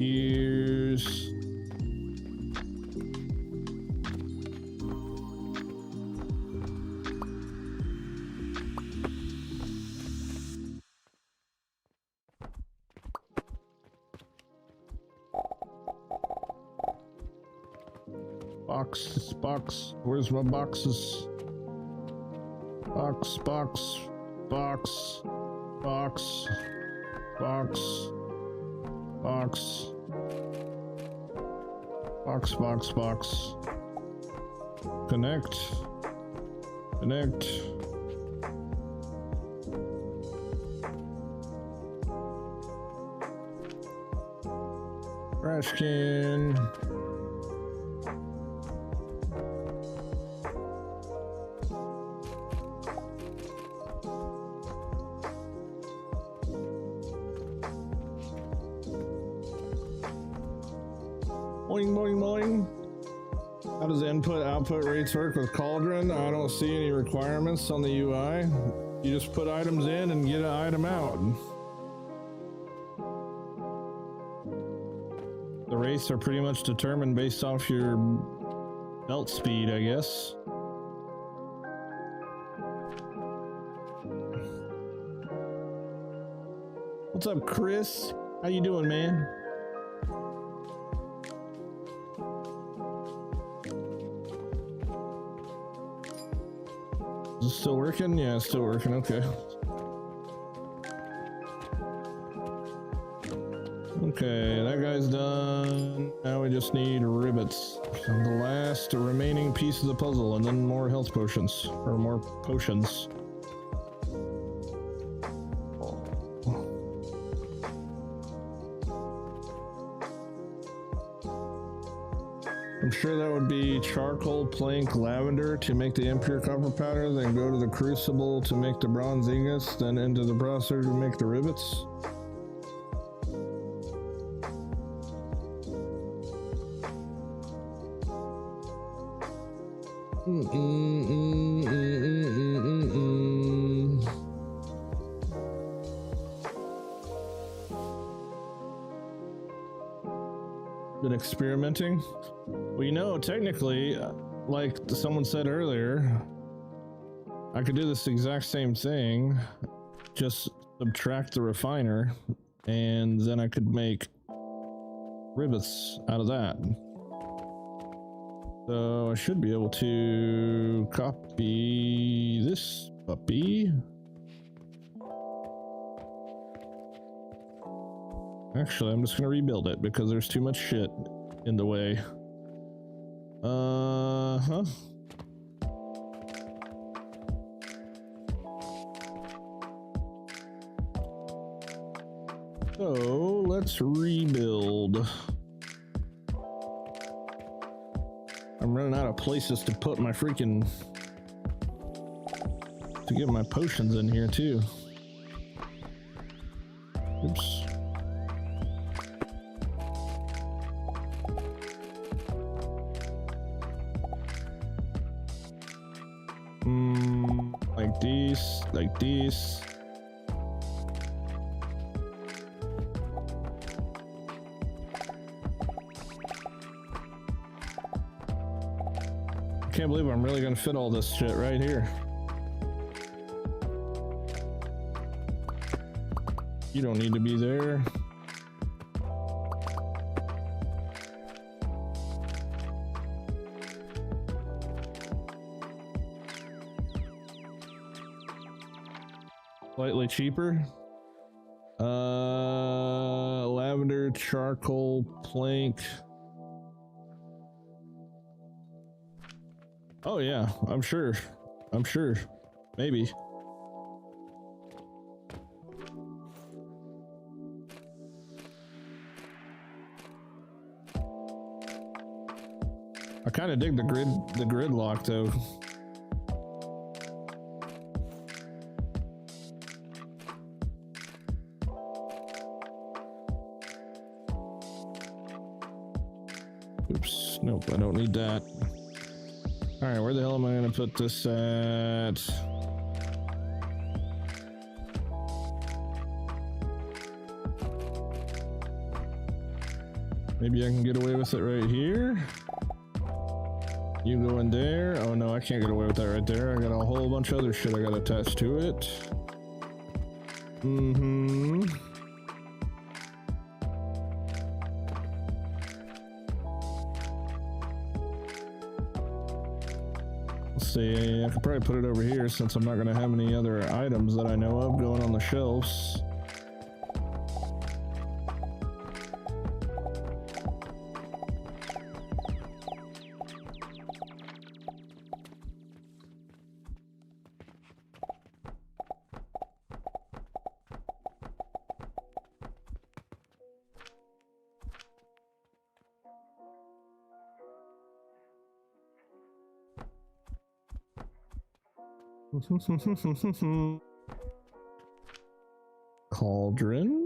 Speaker 1: Ears. Box. Where's my boxes? Box. Connect. Trash can. Boing. How does input-output rates work with Cauldron? I don't see any requirements on the UI. You just put items in and get an item out. The rates are pretty much determined based off your belt speed, I guess. What's up, Chris? How you doing, man? Is it still working? Yeah, it's still working. Okay. Okay, that guy's done. Now we just need rivets. And the last remaining piece of the puzzle, and then more health potions. Or more potions. I'm sure that would be charcoal, plank, lavender to make the impure copper powder, then go to the crucible to make the bronze ingots, then into the processor to make the rivets. been experimenting. Well, you know, technically, like someone said earlier, I could do this exact same thing, just subtract the refiner, and then I could make rivets out of that. So I should be able to copy this puppy. Actually, I'm just gonna rebuild it because there's too much shit in the way. Uh-huh. So let's rebuild. I'm running out of places to put my freaking, to get my potions in here too. Oops. Like these. I can't believe I'm really gonna fit all this shit right here. You don't need to be there. Slightly cheaper. Lavender, charcoal, plank. Oh yeah, I'm sure. Maybe. I kind of dig the gridlock though. Oops, nope, I don't need that. All right, where the hell am I gonna put this at? Maybe I can get away with it right here. You go in there. Oh no, I can't get away with that right there. I got a whole bunch of other shit I got attached to it. Mm-hmm. Let's see, I could probably put it over here since I'm not gonna have any other items that I know of going on the shelves. Cauldron.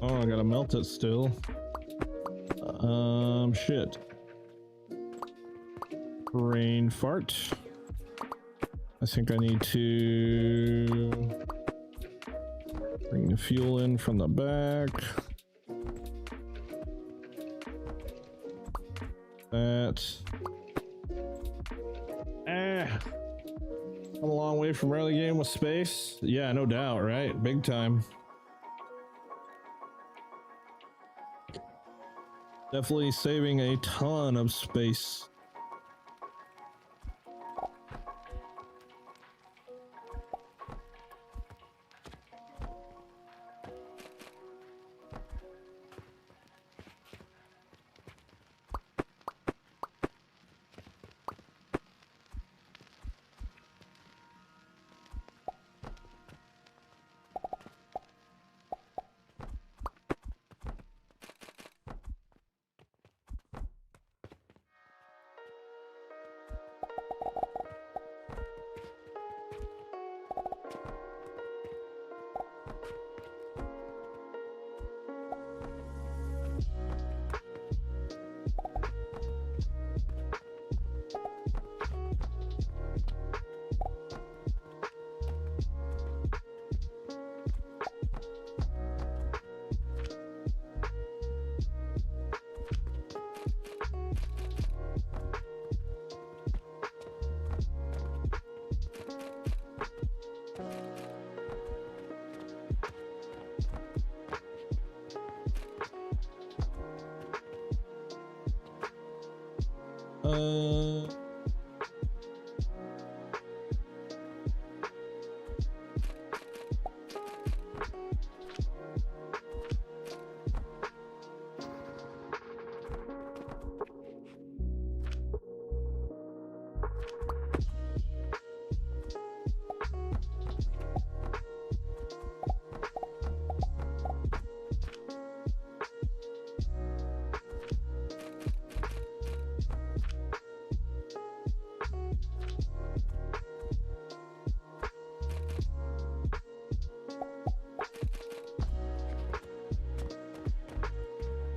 Speaker 1: Oh, I gotta melt it still. Shit. Brain fart. I think I need to bring the fuel in from the back. That. I'm a long way from early game with space. Yeah, no doubt, right? Big time. Definitely saving a ton of space.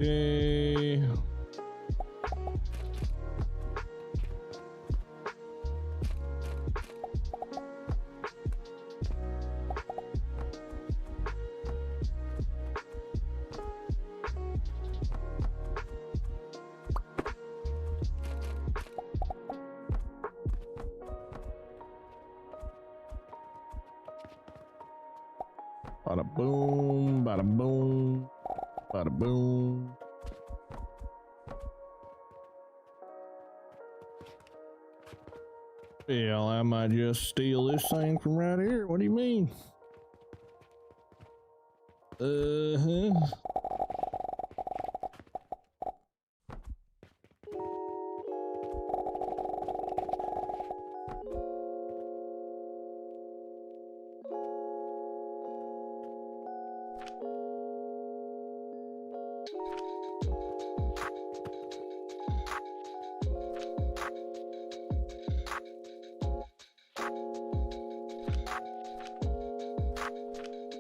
Speaker 1: Okay. Bada boom, bada boom, bada boom. Yeah, I might just steal this thing from right here. What do you mean? Uh-huh.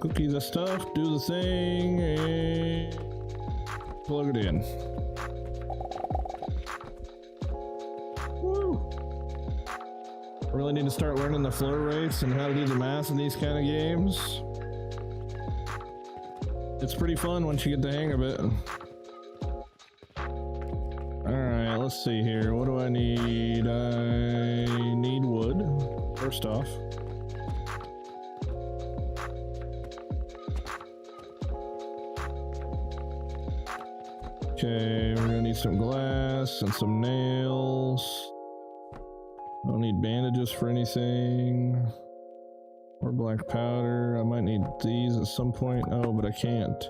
Speaker 1: Cookie the stuff, do the thing, and plug it in. Woo! I really need to start learning the floor rates and how to do the math in these kind of games. It's pretty fun once you get the hang of it. Alright, let's see here. What do I need? I need wood, first off. Okay, we're gonna need some glass and some nails. I don't need bandages for anything. Or black powder. I might need these at some point. Oh, but I can't.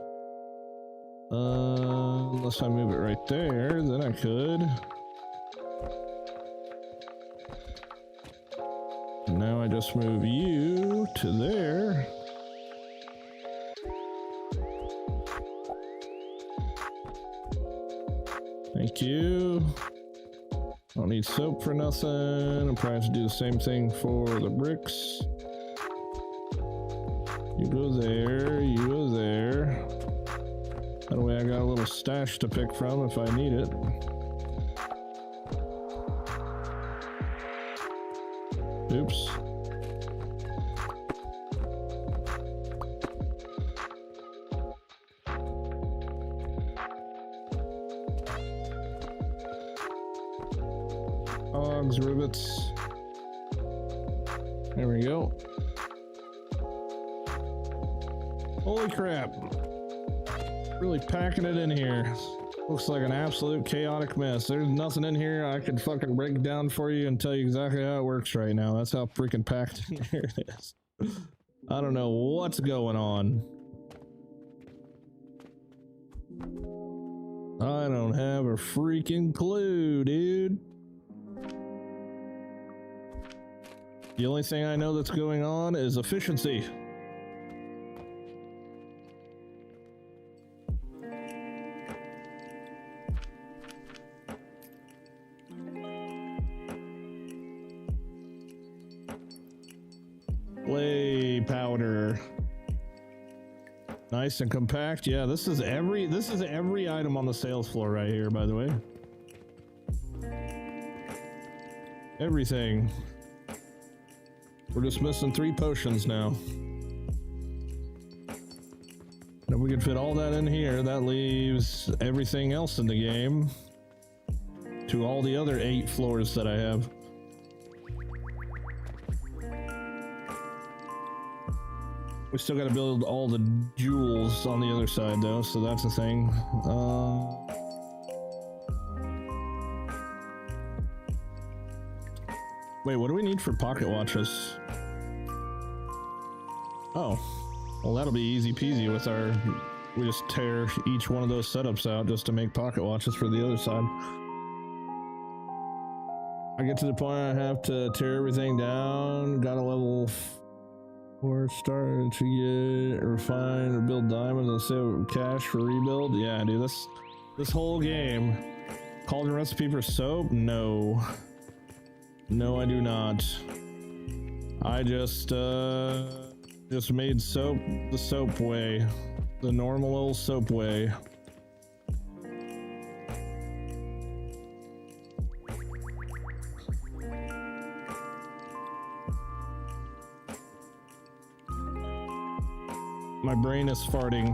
Speaker 1: Unless I move it right there, then I could. And now I just move you to there. Thank you. Don't need soap for nothing. I'm probably have to do the same thing for the bricks. You go there, you go there. That way I got a little stash to pick from if I need it. Oops. Cogs, rivets. There we go. Holy crap. Really packing it in here. Looks like an absolute chaotic mess. There's nothing in here I could fucking break down for you and tell you exactly how it works right now. That's how freaking packed in here it is. I don't know what's going on. I don't have a freaking clue, dude. The only thing I know that's going on is efficiency. Clay powder. Nice and compact. Yeah, this is every item on the sales floor right here, by the way. Everything. We're just missing 3 potions now. If we could fit all that in here, that leaves everything else in the game to all the other 8 floors that I have. We still got to build all the jewels on the other side though, so that's a thing. Wait, what do we need for pocket watches? Oh, well, that'll be easy peasy with our... We just tear each one of those setups out just to make pocket watches for the other side. I get to the point I have to tear everything down. Got a level 4 starting to get refine or build diamonds and save cash for rebuild. Yeah, dude, this whole game. Cauldron recipe for soap? No. No, I do not. I just made soap the soap way. The normal old soap way. My brain is farting.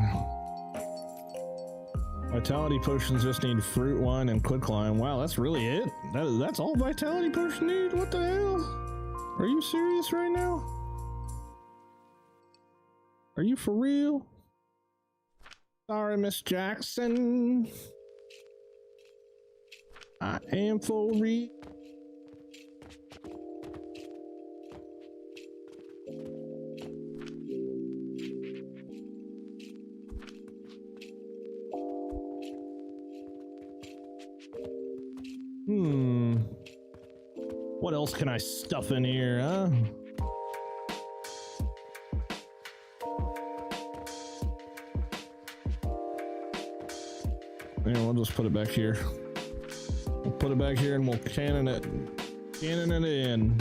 Speaker 1: Vitality potions just need fruit wine and quicklime. Wow, that's really it? That's all vitality potion need? What the hell? Are you serious right now? Are you for real? Sorry, Miss Jackson. I am for real. What else can I stuff in here, huh? Yeah, we'll just put it back here. We'll put it back here and we'll cannon it in.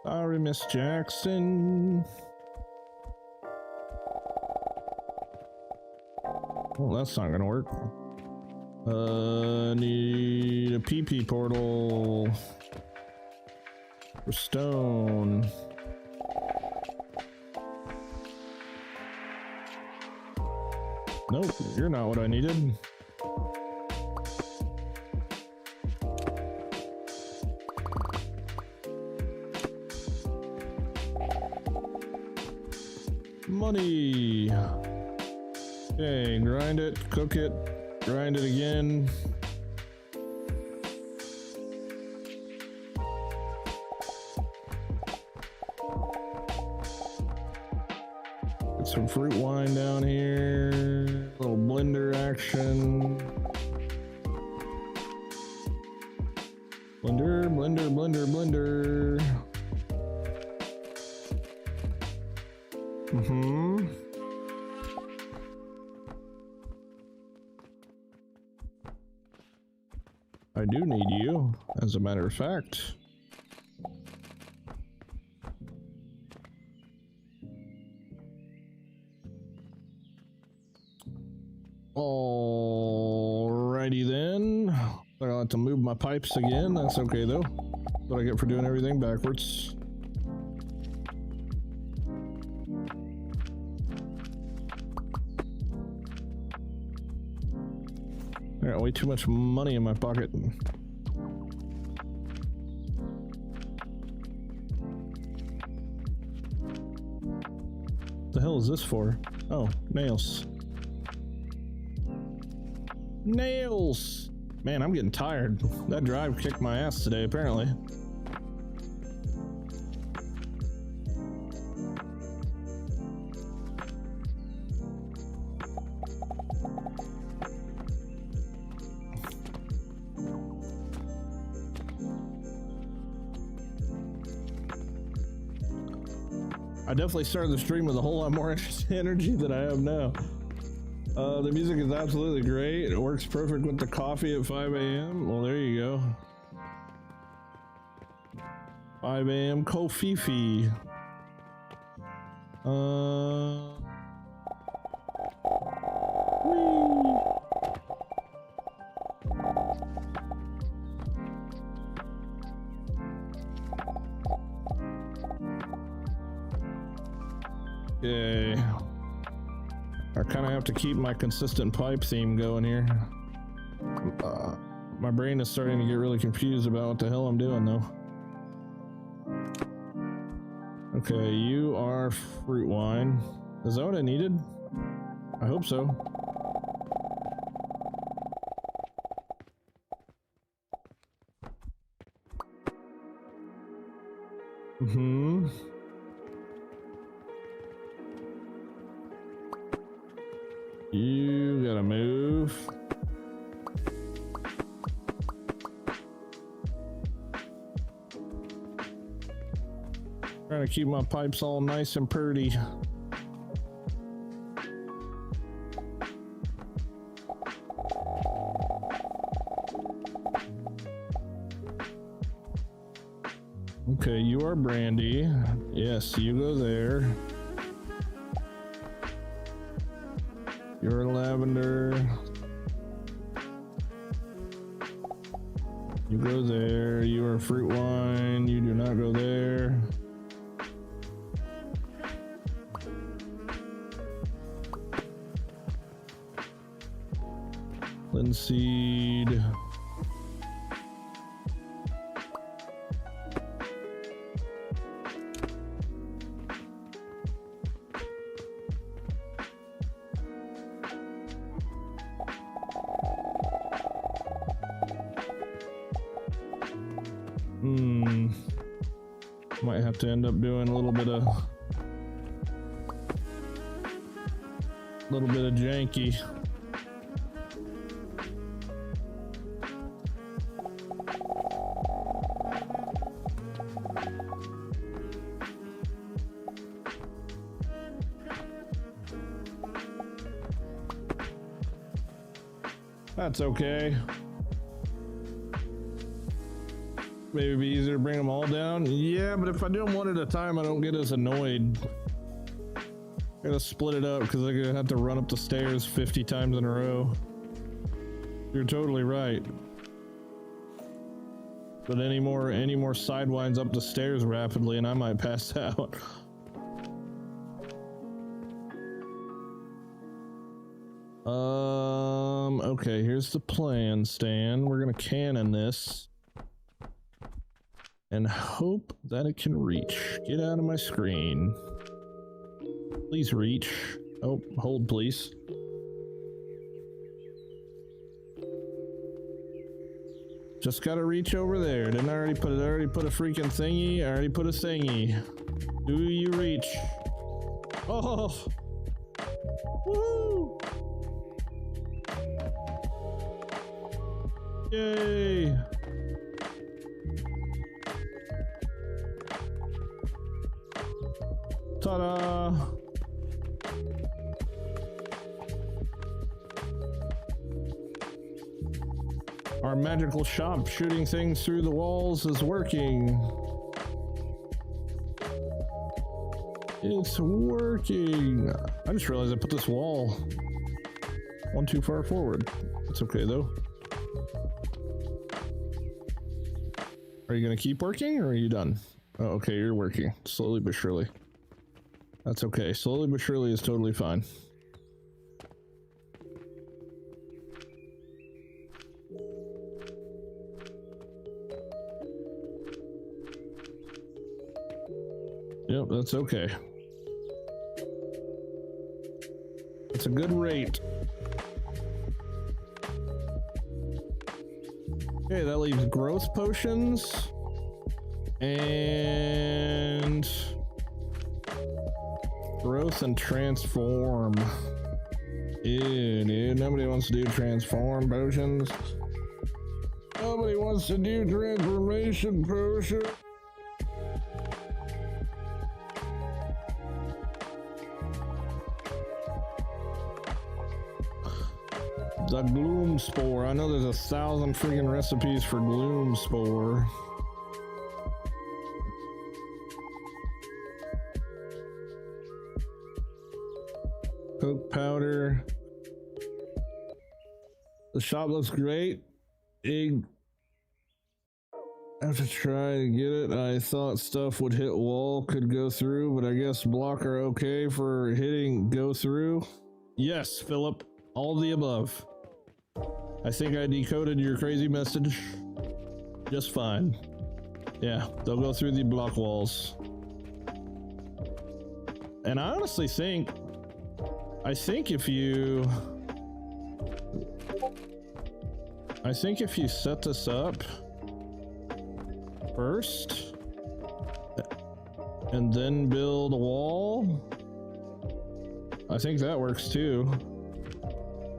Speaker 1: Sorry, Miss Jackson. Well, that's not gonna work. Need a PP portal for stone. Nope, you're not what I needed. Money. Okay, grind it, cook it, grind it again. Get some fruit wine down here. A little blender action. Blender, blender, blender, blender. I do need you, as a matter of fact. Alrighty then. I'll have to move my pipes again. That's okay though. That's what I get for doing everything backwards. I got way too much money in my pocket. The hell is this for? Oh, nails. Nails! Man, I'm getting tired. That drive kicked my ass today, apparently. I definitely started the stream with a whole lot more energy than I have now. The music is absolutely great. It works perfect with the coffee at 5 a.m. Well, there you go. 5 a.m. Kofifi. Whee. Okay. I kind of have to keep my consistent pipe theme going here. My brain is starting to get really confused about what the hell I'm doing though. Okay, you are fruit wine. Is that what I needed? I hope so. Mm-hmm. You gotta move. Trying to keep my pipes all nice and pretty. Okay, you are Brandy. Yes, you go there. You're lavender. You go there. You are fruit wine. You do not go there. Linseed. Might have to end up doing a little bit of janky. That's okay. Maybe it'd be easier to bring them all down. Yeah, but if I do them one at a time, I don't get as annoyed. I gotta split it up because I have to run up the stairs 50 times in a row. You're totally right. But any more sidewinds up the stairs rapidly and I might pass out. Okay, here's the plan, Stan. We're gonna cannon this and hope that it can reach. Get out of my screen. Please reach. Oh, hold please. Just gotta reach over there. Didn't I already put it? I already put a freaking thingy. I already put a thingy. Do you reach? Oh! Woo! Yay! Ta-da! Our magical shop shooting things through the walls is working. It's working. I just realized I put this wall one too far forward. It's okay though. Are you gonna keep working or are you done? Oh, okay, you're working slowly but surely. That's okay. Slowly but surely is totally fine. Yep, that's okay. It's a good rate. Okay, that leaves growth potions and growth and transform. Ew, dude, nobody wants to do transform potions. Nobody wants to do transformation potion. The gloom spore. I know there's 1,000 freaking recipes for gloom spore. Coke powder. The shop looks great. I have to try to get it. I thought stuff would hit wall could go through, but I guess block are okay for hitting go through. Yes, Philip. All of the above. I think I decoded your crazy message just fine. Yeah, they'll go through the block walls. And I honestly think if you set this up first and then build a wall, I think that works too.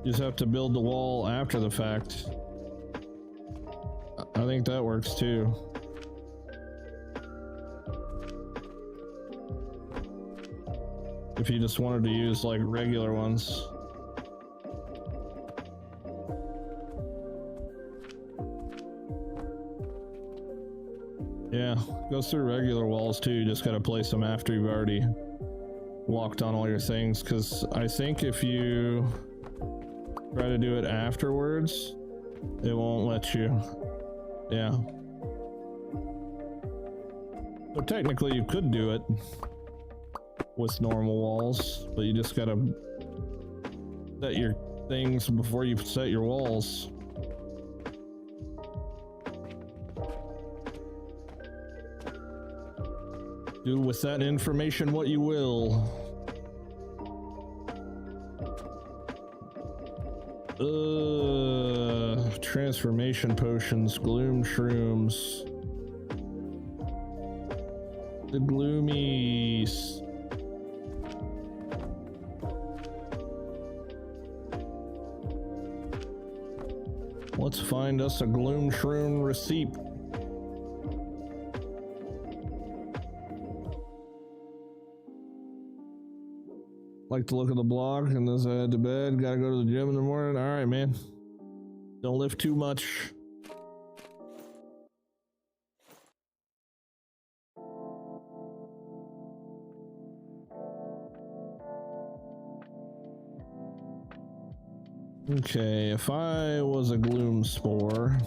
Speaker 1: You just have to build the wall after the fact. I think that works too. If you just wanted to use like regular ones. Yeah, goes through regular walls too. You just gotta place them after you've already walked on all your things, because I think if you try to do it afterwards, it won't let you. Yeah. So technically you could do it with normal walls, but you just gotta set your things before you set your walls. Do with that information what you will. Transformation potions, gloom shrooms. The gloomies. Let's find us a gloom shroom receipt. Like to look at the blog, and as I head to bed, gotta go to the gym in the morning. All right, man. Don't lift too much. Okay, if I was a gloom spore,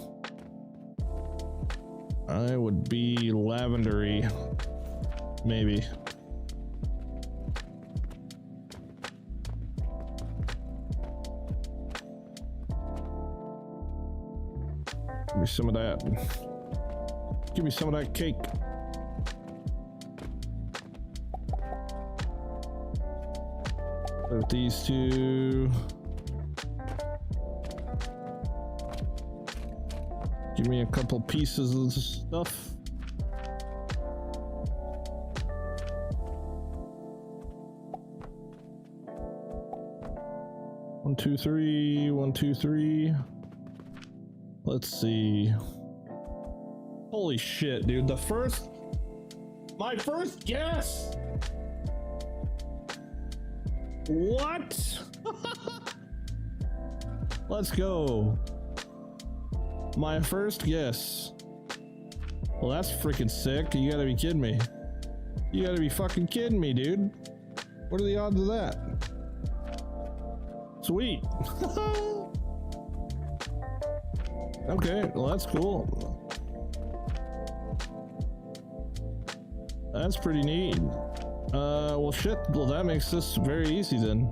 Speaker 1: I would be lavendery, maybe. Give me some of that. Give me some of that cake. With these two. Give me a couple pieces of stuff. One, two, three. 1, 2, 3. Let's see. Holy shit, dude. My first guess. What? Let's go. My first guess. Well, that's freaking sick. You gotta be kidding me. You gotta be fucking kidding me, dude. What are the odds of that? Sweet. Okay, well that's cool. That's pretty neat. Well shit, well that makes this very easy then.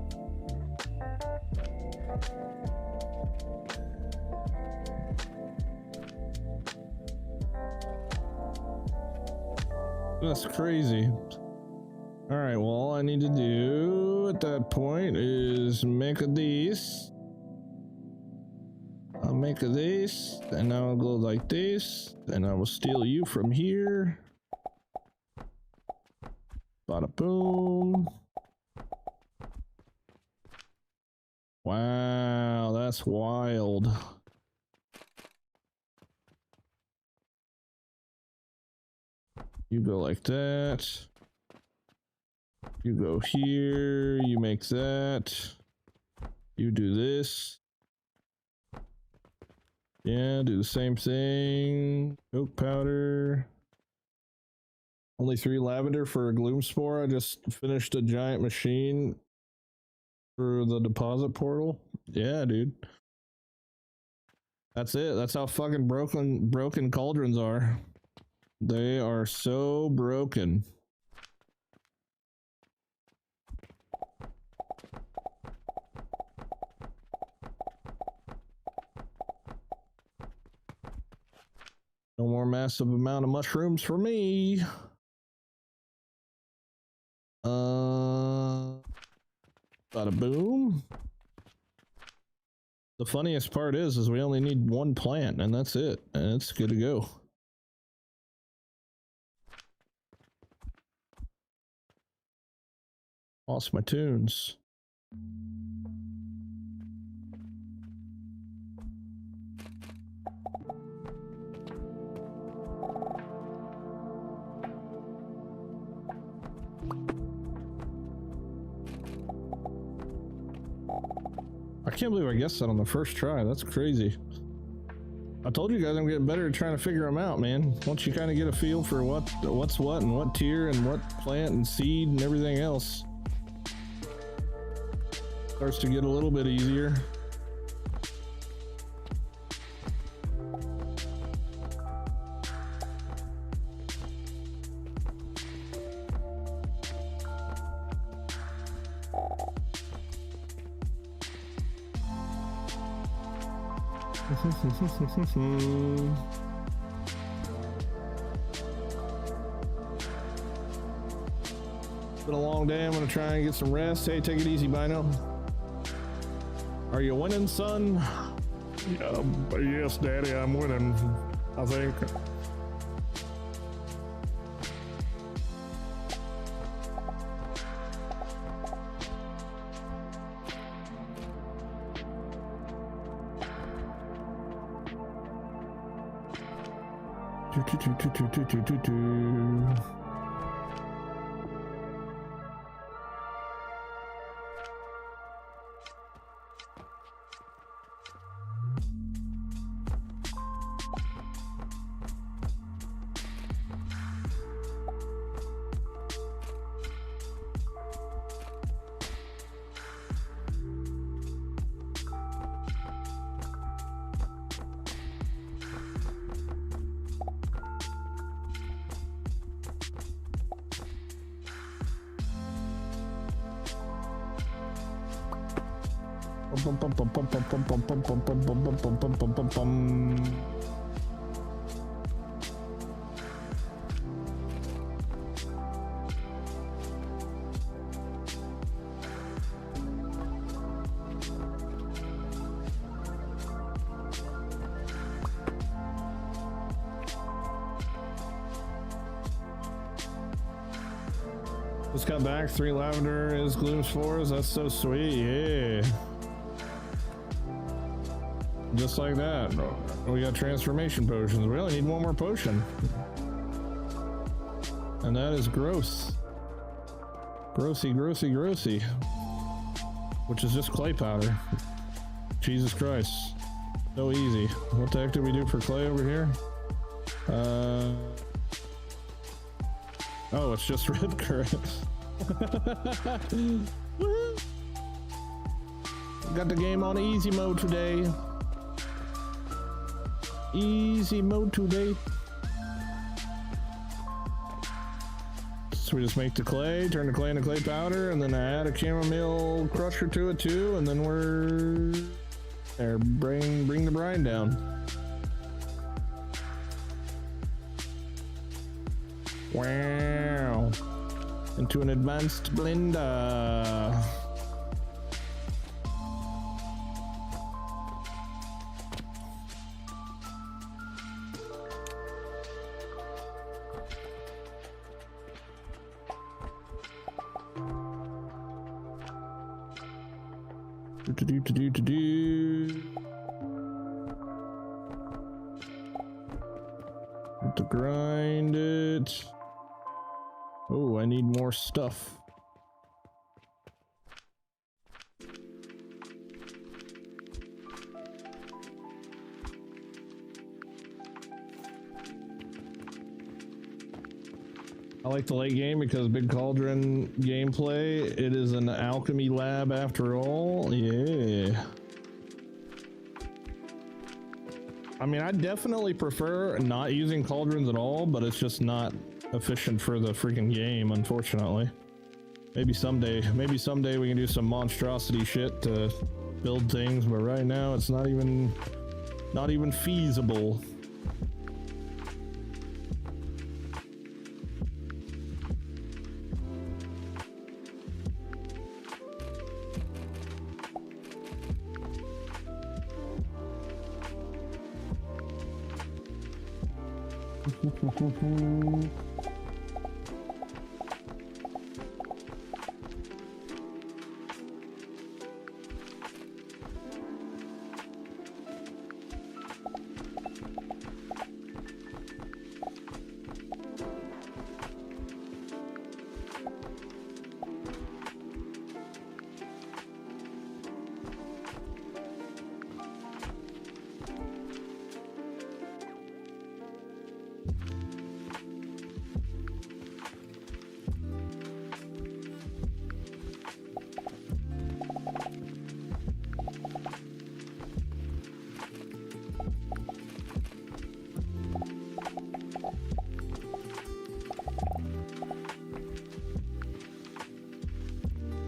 Speaker 1: That's crazy. Alright, well all I need to do at that point is make a these. I'll make a this, and I'll go like this, and I will steal you from here. Bada boom. Wow, that's wild. You go like that. You go here, you make that. You do this. Yeah, do the same thing. Oak powder. Only 3 lavender for a gloom spore. I just finished a giant machine for the deposit portal. Yeah, dude. That's it. That's how fucking broken cauldrons are. They are so broken. No more massive amount of mushrooms for me. Bada boom. The funniest part is we only need one plant and that's it. And it's good to go. Lost my tunes. I can't believe I guessed that on the first try. That's crazy. I told you guys I'm getting better at trying to figure them out, man. Once you kind of get a feel for what's what and what tier and what plant and seed and everything else, starts to get a little bit easier. Been a long day. I'm gonna try and get some rest. Hey, take it easy, Bino. Are you winning, son? Yes, Daddy, I'm winning, I think. Just got back. 3 lavender is Gloom's 4s. That's so sweet. Yeah. Just like that. We got transformation potions. We only need one more potion. And that is gross. Grossy, grossy, grossy. Which is just clay powder. Jesus Christ. So easy. What the heck did we do for clay over here? Oh, it's just red currant. Got the game on easy mode today. Easy mode today. So we just make the clay, turn the clay into clay powder, and then I add a chamomile crusher to it too, and then we're there. Bring the brine down. Wow. Into an advanced blender. Have to grind it. Oh, I need more stuff. I like the late game because Big Cauldron gameplay, it is an alchemy lab after all. Yeah. I mean, I definitely prefer not using cauldrons at all, but it's just not efficient for the freaking game, unfortunately. Maybe someday we can do some monstrosity shit to build things, but right now it's not even feasible.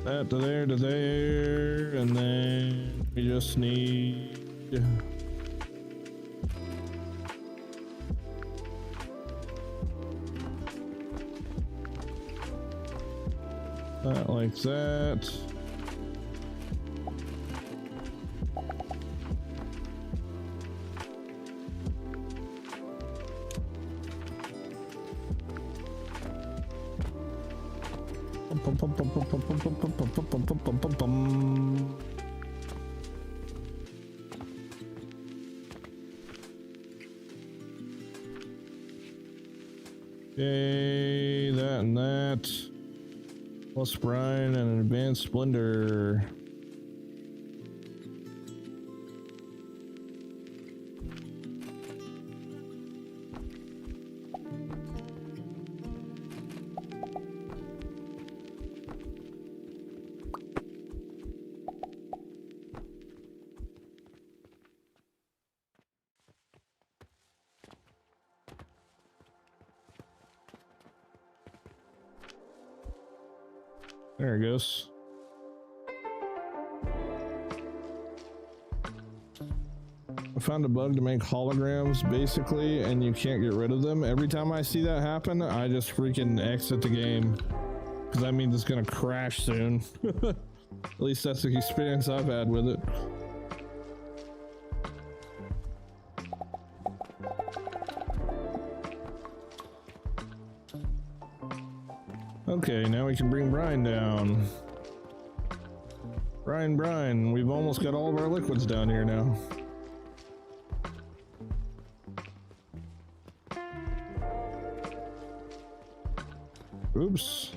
Speaker 1: That to there, and then we just need that like that. Okay, that and that. Plus brine and an advanced splendor. There it goes. I found a bug to make holograms basically, and you can't get rid of them. Every time I see that happen, I just freaking exit the game, because that means it's gonna crash soon. At least that's the experience I've had with it. Okay, now we can bring brine down. Brine. We've almost got all of our liquids down here now. Oops.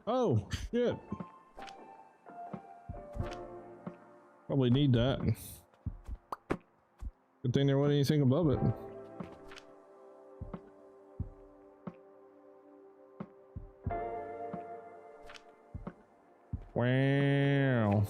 Speaker 1: Oh, shit. Probably need that. Good thing there wasn't anything above it. Wow.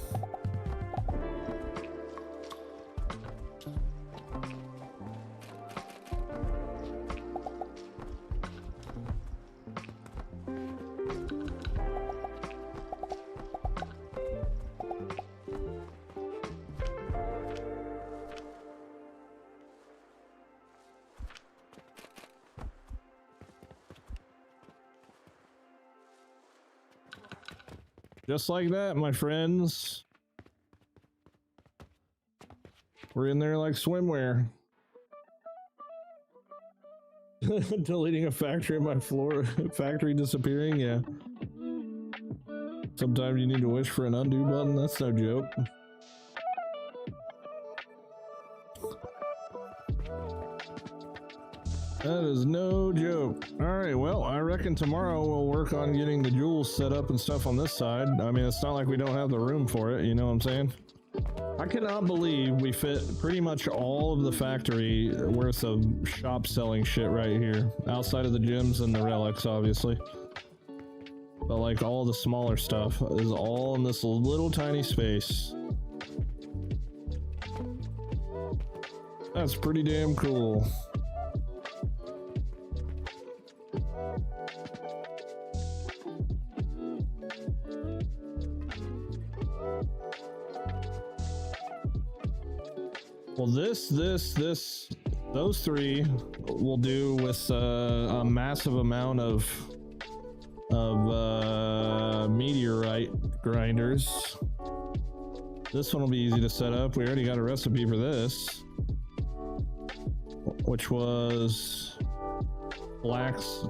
Speaker 1: Just like that, my friends. We're in there like swimwear. Deleting a factory on my floor. Factory disappearing, yeah. Sometimes you need to wish for an undo button. That's no joke. That is no joke. Alright, well, I reckon tomorrow we'll work on getting the jewels set up and stuff on this side. I mean, it's not like we don't have the room for it, you know what I'm saying? I cannot believe we fit pretty much all of the factory worth of shop selling shit right here. Outside of the gems and the relics, obviously. But like all the smaller stuff is all in this little tiny space. That's pretty damn cool. Well, those three will do with a massive amount of meteorite grinders. This one will be easy to set up. We already got a recipe for this, which was flax,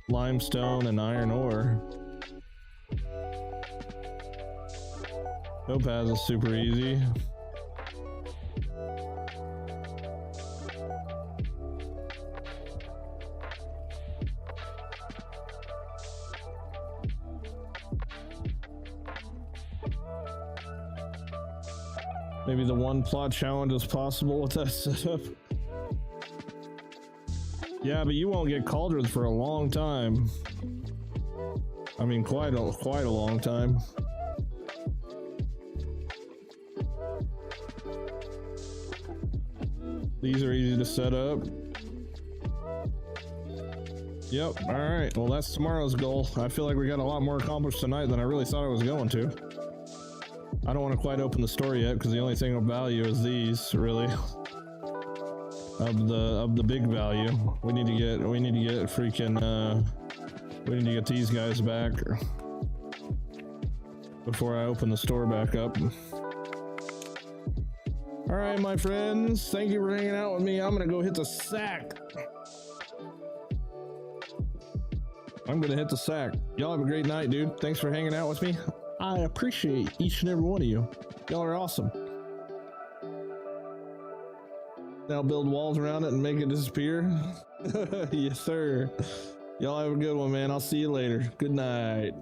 Speaker 1: limestone, and iron ore. Topaz is super easy. Maybe the one plot challenge is possible with that setup. Yeah, but you won't get cauldrons for a long time. I mean, quite a long time. These are easy to set up. Yep, alright. Well, that's tomorrow's goal. I feel like we got a lot more accomplished tonight than I really thought I was going to. I don't want to quite open the store yet because the only thing of value is these, really. Of the big value. We need to get freaking we need to get these guys back before I open the store back up. Alright, my friends, thank you for hanging out with me. I'm gonna go hit the sack. Y'all have a great night, dude. Thanks for hanging out with me. I appreciate each and every one of you. Y'all are awesome. Now build walls around it and make it disappear. Yes, sir. Y'all have a good one, man. I'll see you later. Good night.